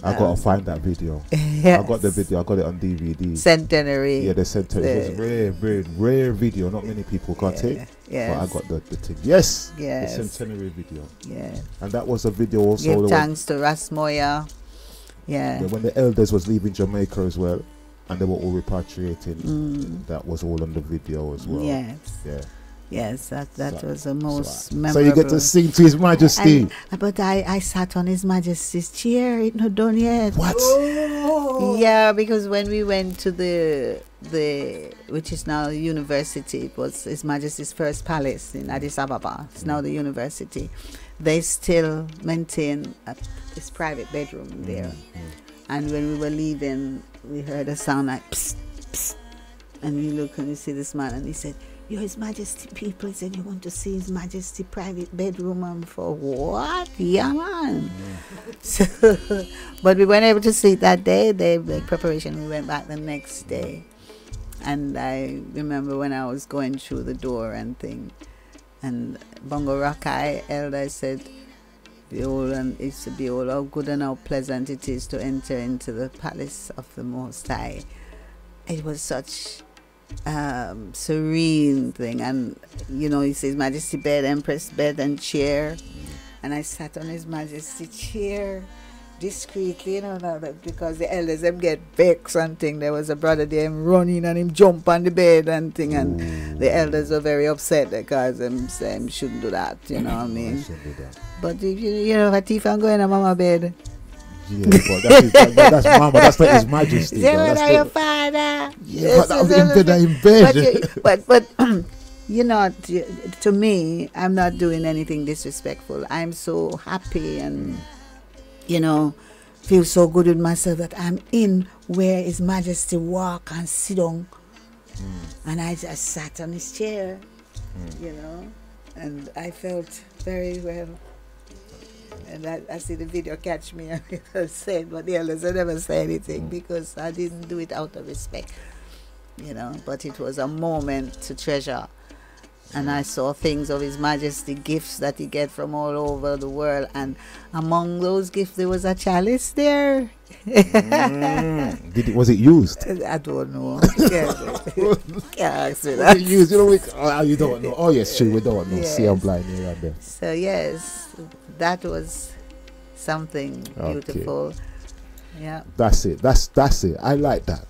Speaker 10: I gotta find that video.
Speaker 8: Yes.
Speaker 10: I got the video. I got it on DVD.
Speaker 8: Centenary.
Speaker 10: Yeah, the centenary. It was rare video. Not many people got it.
Speaker 8: Yes.
Speaker 10: But I got the thing. Yes.
Speaker 8: Yes.
Speaker 10: The centenary video.
Speaker 8: Yeah.
Speaker 10: And that was a video also.
Speaker 8: Give thanks to Rasmoya. Yeah.
Speaker 10: When the elders was leaving Jamaica as well, and they were all repatriating. That was all on the video as well.
Speaker 8: Yes.
Speaker 10: Yeah.
Speaker 8: Yes, that was the most memorable.
Speaker 10: So you get to sing to His Majesty.
Speaker 8: But I sat on His Majesty's chair. It's not done yet.
Speaker 10: What?
Speaker 8: Oh. Yeah, because when we went to the which is now university, it was His Majesty's first palace in Addis Ababa. It's now the university. They still maintain this private bedroom there. And when we were leaving, we heard a sound like psst, psst. And you look and you see this man, and he said, "You're His Majesty people." He said, "You want to see His Majesty private bedroom?" And for what? Yeah, man. So, but we weren't able to see it that day. The preparation, we went back the next day. And I remember when I was going through the door and thing, and Bongo Rakai elder said, "Behold, and it's to behold how good and how pleasant it is to enter into the palace of the Most High." It was such serene thing, and you know, he says Majesty bed, Empress bed and chair, and I sat on His Majesty chair discreetly, you know, because the elders them get vexed and thing. There was a brother there, him running and him jump on the bed and thing, and the elders were very upset because them say him shouldn't do that, you know what I mean. But if you know, if if I'm going on mama bed.
Speaker 10: Yeah, but that's Mama. That's not His Majesty.
Speaker 8: That's your father.
Speaker 10: Yeah, but I'm in bed.
Speaker 8: But you know, to me, I'm not doing anything disrespectful. I'm so happy and, you know, feel so good with myself that I'm in where His Majesty walk and sit down. And I just sat on his chair, you know, and I felt very well. And I see the video catch me and it was said, but the elders I never say anything because I didn't do it out of respect, you know, but it was a moment to treasure. And I saw things of His Majesty, gifts that he get from all over the world, and among those gifts there was a chalice there.
Speaker 10: Was it used?
Speaker 8: I don't know. Can't ask me
Speaker 10: Was
Speaker 8: that.
Speaker 10: it used? You know, you don't know. Oh yes, true, we don't know.
Speaker 8: Yes.
Speaker 10: See, I'm blind here and there.
Speaker 8: So yes, that was something beautiful. Yeah.
Speaker 10: That's it. That's it. I like that.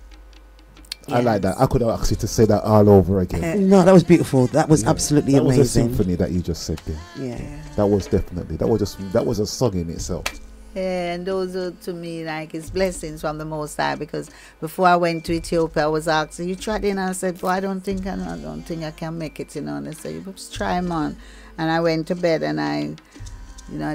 Speaker 10: I like that. I could have asked you to say that all over again.
Speaker 9: No, that was beautiful. That was absolutely
Speaker 10: that
Speaker 9: amazing.
Speaker 10: That was a symphony that you just said there.
Speaker 8: Yeah.
Speaker 10: That was definitely. That was a song in itself.
Speaker 8: Yeah, and those are to me like His blessings from the Most High, because before I went to Ethiopia I was asked, "You tried in?" I said, "Well, I don't think I can make it, you know." And they said, "You just try, man." And I went to bed and I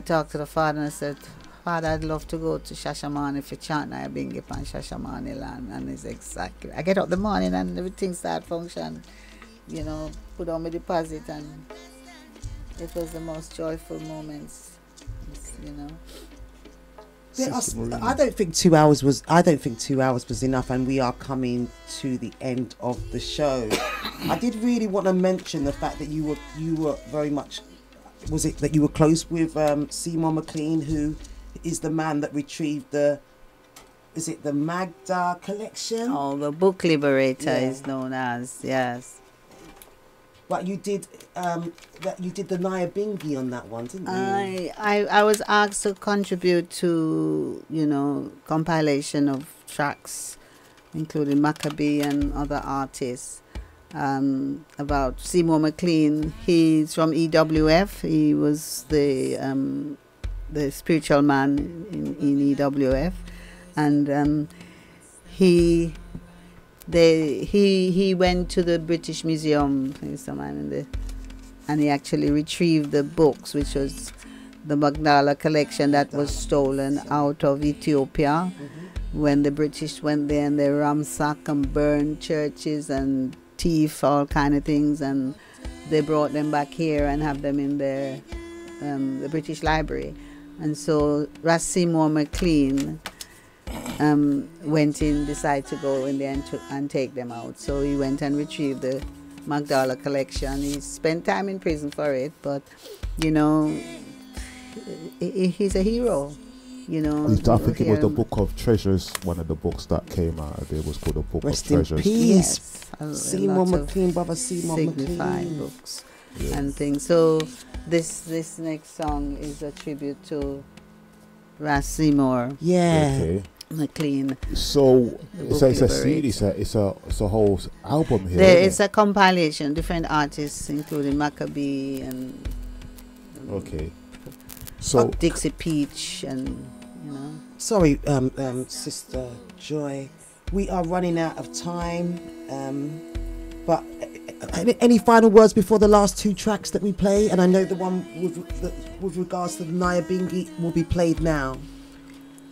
Speaker 8: talked to the Father and I said, "Father, I'd love to go to Shashamane if you chant I bring up on Shashamane land." And it's exactly, I get up the morning and everything start function. you know, put on my deposit, and it was the most joyful moments, you know.
Speaker 9: I don't think 2 hours was. I don't think 2 hours was enough, and we are coming to the end of the show. I did really want to mention the fact that you were very much. Was it that you were close with Seymour McLean, who is the man that retrieved the? Is it the Magda collection?
Speaker 8: Oh, the book liberator is known as, yes.
Speaker 9: But you did the Nyabingi on that one, didn't you?
Speaker 8: I was asked to contribute to, you know, compilation of tracks, including Maccabee and other artists, about Seymour McLean. He's from EWF. He was the spiritual man in EWF, and he went to the British Museum, and he actually retrieved the books, which was the Magdala collection that was stolen out of Ethiopia when the British went there, and they ransacked and burned churches and thief all kind of things, and they brought them back here and have them in the British Library. And so Ras Seymour McLean went in, decided to go in there and take them out. So he went and retrieved the Magdala collection. He spent time in prison for it, but, you know, he's a hero, you know.
Speaker 10: I think it was the Book of Treasures, one of the books that came out of there was called the Book of Treasures.
Speaker 9: Rest in peace.
Speaker 8: Yes,
Speaker 9: Seymour McLean, brother Seymour McLean.
Speaker 8: Books and things. So this next song is a tribute to Ras Seymour.
Speaker 9: Yeah.
Speaker 10: Okay.
Speaker 8: McLean.
Speaker 10: So it's a CD, it's a whole album here.
Speaker 8: There is a compilation, different artists, including Maccabee and
Speaker 10: so
Speaker 8: Dixie Peach, and you know.
Speaker 9: Sorry, Sister Joy, we are running out of time. But any final words before the last two tracks that we play? And I know the one with regards to the Nyabingi will be played now.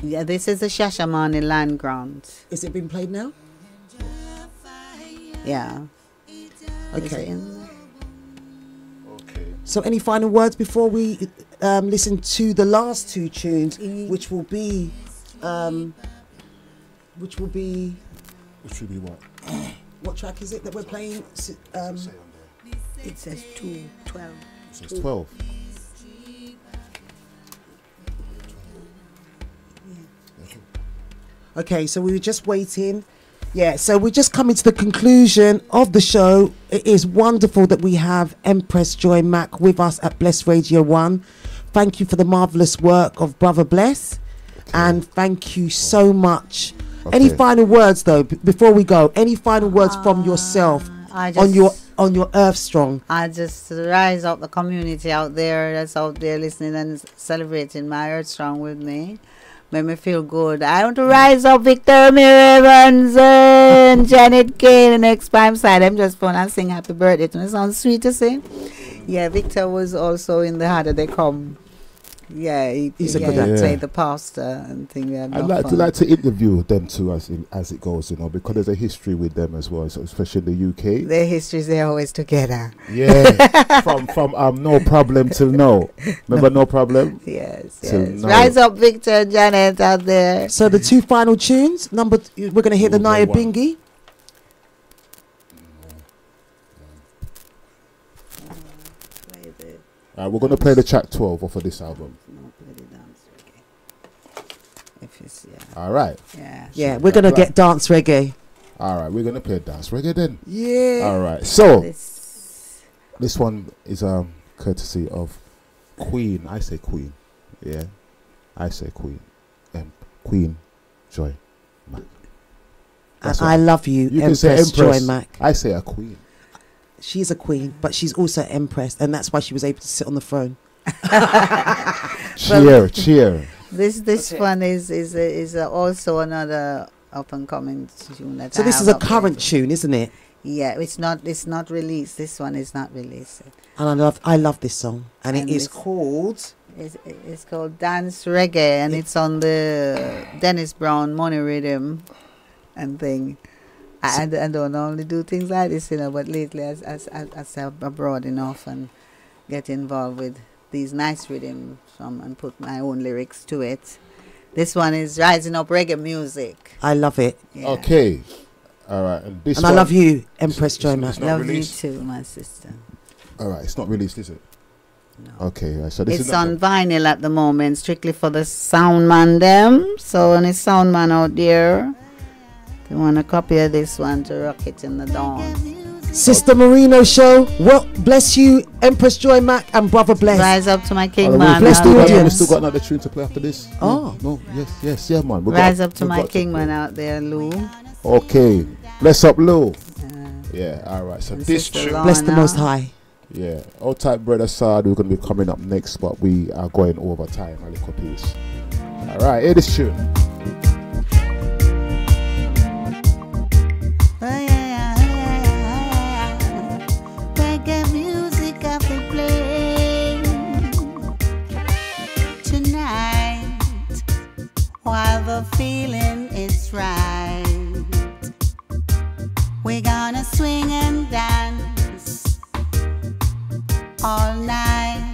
Speaker 8: Yeah, this is the Shashamane Land Grant.
Speaker 9: Is it being played now?
Speaker 8: Yeah.
Speaker 9: Okay. So any final words before we listen to the last two tunes, which will be
Speaker 10: what?
Speaker 9: What track is it that we're playing?
Speaker 8: It says 2:12.
Speaker 10: It says 12.
Speaker 9: Okay, so we were just waiting. Yeah, so we're just coming to the conclusion of the show. It is wonderful that we have Empress Joy Mack with us at Bless Radio 1. Thank you for the marvellous work of Brother Bless. And thank you so much. Any final words though before we go? Any final words from yourself on your Earth Strong?
Speaker 8: I just rise up the community out there that's out there listening and celebrating my Earth Strong with me. Made me feel good. I want to rise up Victor Evans and Janet Kane and next time side. I'm just fun and sing happy birthday to me. It sounds sweet to say. Yeah, Victor was also in the Harder They Come. Yeah, he's a good actor. Played the pastor and thing.
Speaker 10: I'd like to interview them too as it goes, you know, because there's a history with them as well, so especially in the UK.
Speaker 8: Their histories, they're always together.
Speaker 10: Yeah, from No Problem till No. Remember No Problem?
Speaker 8: Yes.
Speaker 10: No.
Speaker 8: Rise up, Victor and Janet out there.
Speaker 9: So the two final tunes. We're going to hear the Nyabingi.
Speaker 10: We're going to play the track 12 off of this album. All right.
Speaker 9: Yeah, we're going to get dance reggae.
Speaker 10: All right, we're going to play dance reggae then.
Speaker 9: Yeah.
Speaker 10: All right. So this one is courtesy of Queen. I say Queen. Yeah. I say Queen. Queen Joy Mack.
Speaker 9: And I love you, Empress Joy Mack.
Speaker 10: I say a queen.
Speaker 9: She's a queen, but she's also empress, and that's why she was able to sit on the throne.
Speaker 10: Cheer.
Speaker 8: This one is also another up and coming tune.
Speaker 9: So this is a current tune, isn't it?
Speaker 8: Yeah, it's not released. This one is not released.
Speaker 9: And I love this song, and it is called.
Speaker 8: It's called Dance Reggae, and it's on the Dennis Brown Money Rhythm and thing. I don't normally do things like this, but lately as I'm abroad enough and get involved with these nice rhythms and put my own lyrics to it. This one is rising up reggae music.
Speaker 9: I love it.
Speaker 8: Yeah.
Speaker 10: Okay. All right. And
Speaker 9: I love you, Empress Joy Mack.
Speaker 8: Love you too, my sister.
Speaker 10: All right. It's not released, is it?
Speaker 8: No.
Speaker 10: Okay. So this
Speaker 8: it's
Speaker 10: is
Speaker 8: on vinyl at the moment, strictly for the sound man them. So any sound man out there, if you want a copy of this one to rock it in the dawn.
Speaker 9: Sista Moorino show. Well, bless you, Empress Joy Mack and Brother Bless.
Speaker 8: Rise up to my king man.
Speaker 9: Bless the audience.
Speaker 10: We still got another tune to play after this.
Speaker 9: Oh.
Speaker 10: No. Yes, yeah, man.
Speaker 8: Rise up to my king man out there, Lou.
Speaker 10: Okay. Bless up, Lou. Yeah, all right. So this tune.
Speaker 9: Bless the Most High.
Speaker 10: Yeah. Old type brother Sad, we're going to be coming up next, but we are going over time a little piece. All right, hear this tune.
Speaker 1: Reggae music I will play tonight while the feeling is right. We're gonna swing and dance all night.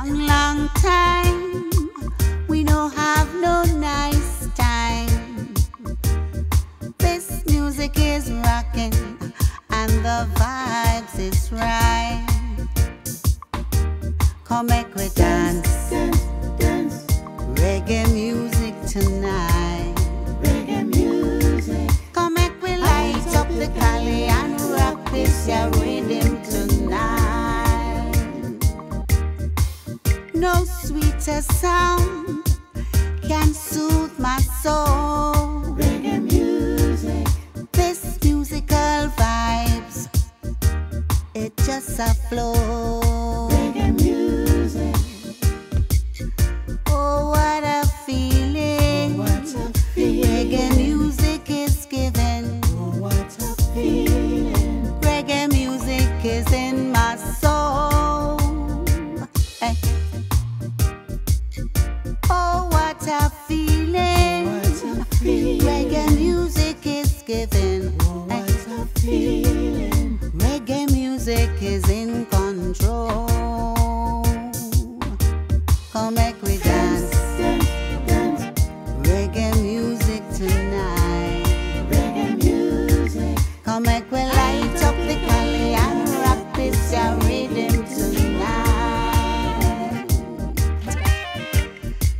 Speaker 1: Long time we don't have no nice time. This music is rocking and the vibes is right. Come make we dance, dance. Reggae music tonight. Reggae music. Come make we light up the Cali and rock this your rhythm tonight. No sweeter sound can soothe my soul. Reggae music. This musical vibes, it just a flow. Reggae music. Oh, what a feeling. Oh, what a feeling. Reggae music is given. Oh, what a feeling. Reggae music is in my soul. Hey. Oh, what a feeling. Oh, what a feeling. Reggae music is given. Oh, what a feeling. Reggae music is in control. Come make we dance, dance. Reggae music tonight. Reggae music. Come make we light up the Cali and rock this your rhythm tonight.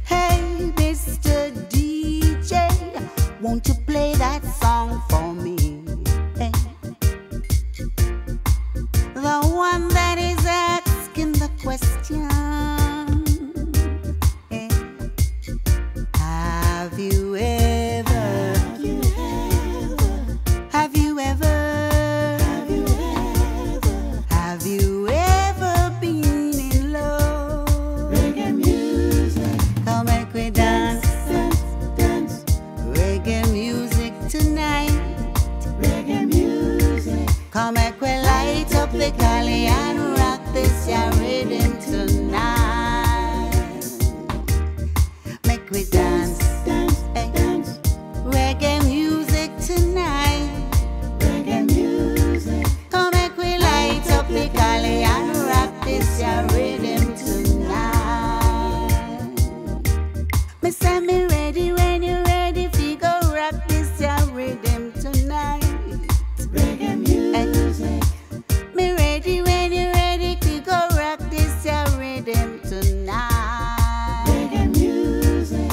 Speaker 1: Hey, Mr. DJ, won't you play that song for me? Hey. The one that is asking the question. Hey. Have you ever been in love? Reggae music. Come make we dance, dance. Reggae music tonight. Reggae music. Come make we light up the Cali and rock this your rhythm tonight. Make we dance, dance. Reggae music tonight. Reggae music. Come make we light up the Cali and rock this your rhythm tonight. Me say me ready when you ready. Fi go rock this your rhythm tonight. Reggae music. Me ready when you ready. Fi go rock this your rhythm tonight. Reggae music.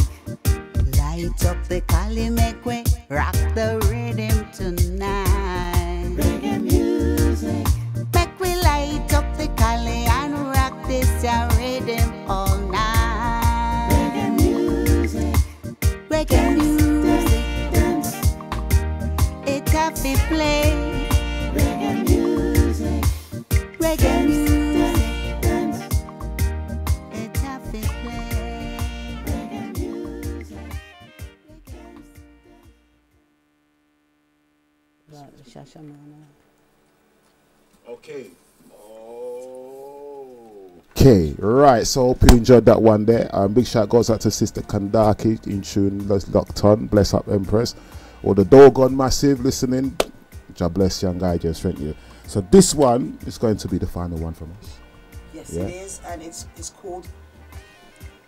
Speaker 1: Light up the Cali, make we rock the rhythm tonight. Reggae music. Make we light up the Cali and rock this your rhythm all night. Reggae music. Reggae music. Dance. It have to play. Reggae music. Reggae music. Dance. It have to play. Reggae music.
Speaker 10: Okay. Okay, right. So hope you enjoyed that one there. Big shout goes out to Sister Kandaki in tune, locked on. Bless up, Empress. Or the Doggone Massive listening. God bless young guy, just thank you. So this one is going to be the final one from us.
Speaker 9: Yes, it is, and it's called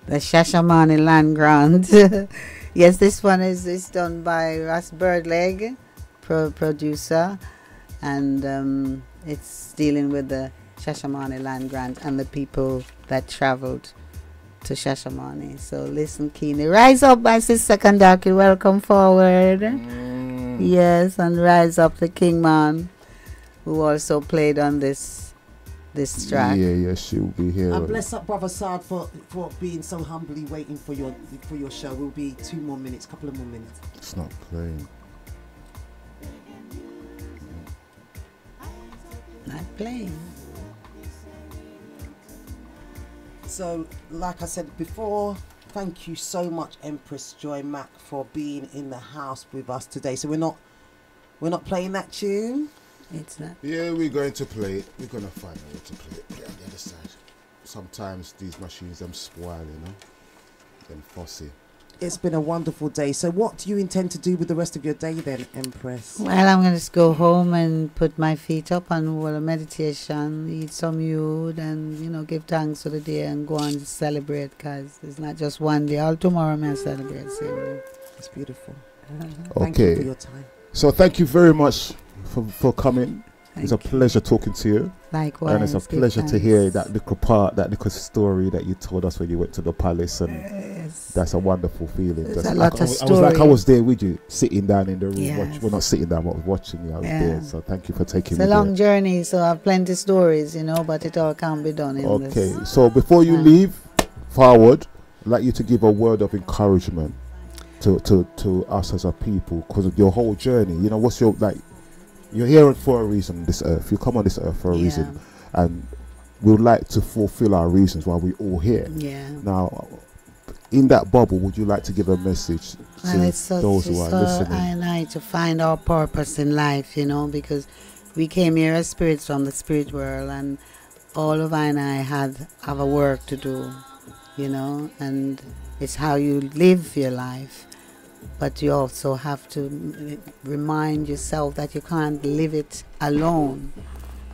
Speaker 8: The Shashamane Land Grant. Yes, this one is done by Russ Birdleg, producer, and it's dealing with the Shashamane Land Grant and the people that traveled to Shashamane. So listen keenly. Rise Up by Sister Kandaki. Welcome forward. Yes, and Rise Up the Kingman, who also played on this track.
Speaker 10: Yeah, she'll be here.
Speaker 9: And bless up Brother Saad for being so humbly waiting for your show. We'll be 2 more minutes, couple of more minutes.
Speaker 10: It's not playing.
Speaker 8: Not playing.
Speaker 9: So, like I said before, thank you so much, Empress Joy Mack, for being in the house with us today. So we're not playing that tune.
Speaker 8: It's not.
Speaker 10: Yeah, we're going to play it. We're going to find a way to play it. Play on the other side. Sometimes these machines them spoil, you know. Them fussy.
Speaker 9: It's been a wonderful day. So what do you intend to do with the rest of your day then, Empress?
Speaker 8: Well, I'm going to just go home and put my feet up and do a meditation, eat some food, and, give thanks for the day and go on to celebrate, because it's not just one day. All tomorrow I'm going to celebrate.
Speaker 9: It's beautiful.
Speaker 10: Thank
Speaker 9: you for your time.
Speaker 10: So thank you very much for coming. It's a pleasure talking to you.
Speaker 8: Likewise.
Speaker 10: And it's a pleasure to hear that little story that you told us when you went to the palace. And that's a wonderful feeling.
Speaker 8: There's a lot of story.
Speaker 10: I was there with you, sitting down in the room.
Speaker 8: Yes.
Speaker 10: We're not sitting down, but watching you. I was there. So thank you for taking me
Speaker 8: It's a long
Speaker 10: there.
Speaker 8: journey, so I have plenty of stories, but it all can't be done in this.
Speaker 10: Okay, so before you leave forward, I'd like you to give a word of encouragement to us as a people, because of your whole journey. What's your, you're here for a reason on this earth. You come on this earth for a reason, and we would like to fulfill our reasons while we're all here.
Speaker 8: Yeah.
Speaker 10: Now, in that bubble, would you like to give a message to those who are listening?
Speaker 8: And I to find our purpose in life, because we came here as spirits from the spirit world, and all of I and I have a work to do, and it's how you live your life. But you also have to remind yourself that you can't live it alone.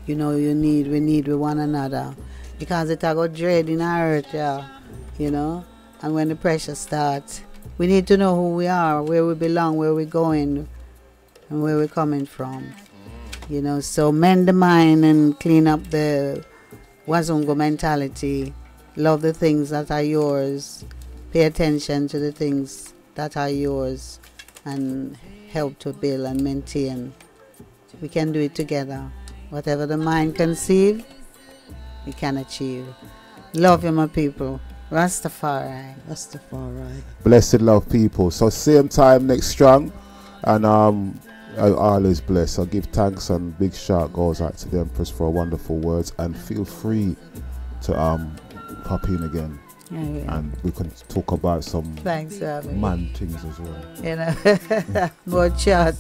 Speaker 8: We need with one another. Because it got dread in our earth, and when the pressure starts, we need to know who we are, where we belong, where we're going, and where we're coming from. So mend the mind and clean up the Wazungo mentality. Love the things that are yours. Pay attention to the things that are yours, and help to build and maintain. We can do it together. Whatever the mind conceive, we can achieve. Love you, my people. Rastafari.
Speaker 9: Rastafari.
Speaker 10: Blessed love, people. So same time next strong, and I always bless. So give thanks and big shout goes out to the Empress for wonderful words, and feel free to pop in again. And we can talk about some man things as well.
Speaker 8: More chat.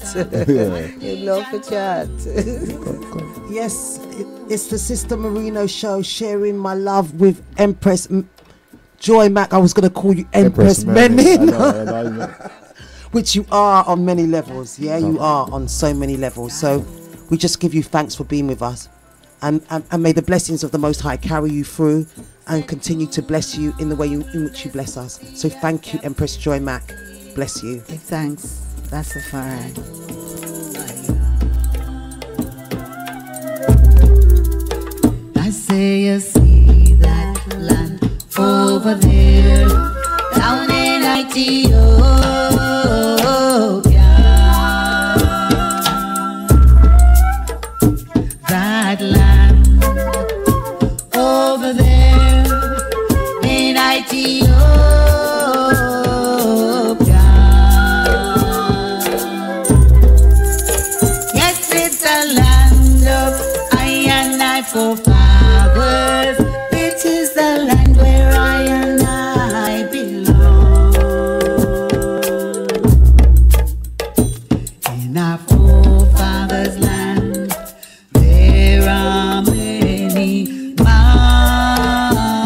Speaker 8: You'd love to chat.
Speaker 9: Yes, it's the Sista Moorino show, sharing my love with Empress Joy Mack. I was going to call you Empress Menin. Which you are on many levels. Yeah, you are on so many levels. So we just give you thanks for being with us. And may the blessings of the Most High carry you through and continue to bless you in the way in which you bless us. So thank you, Empress Joy Mack. Bless you.
Speaker 8: Give thanks. That's a fine. I say you see that land over there down in Ethiopia. That land over there in Ethiopia. Yes, it's a land of I and I forefathers. It is the land where I and I belong. In our forefathers' land, there are many mountains.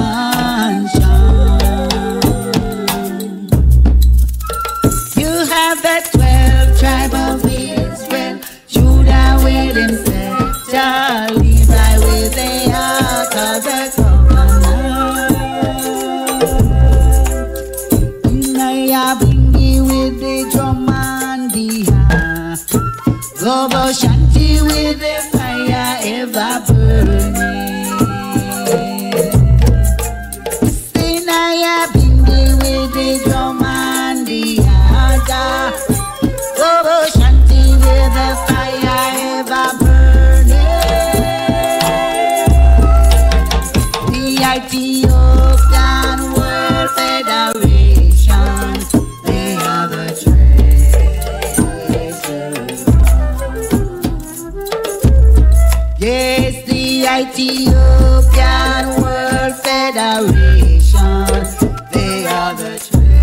Speaker 1: Ethiopian World Federation, they are the treasure.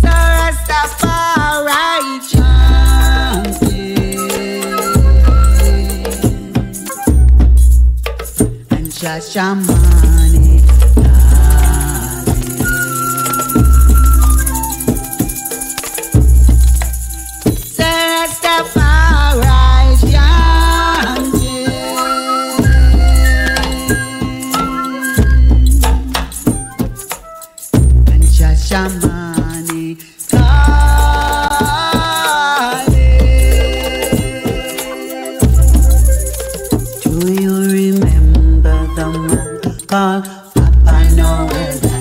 Speaker 1: So Rastafari chanting, and Shashamane darling. So Rastafari chanting, and Shashamane calling. Do you remember the man called Papa Noel?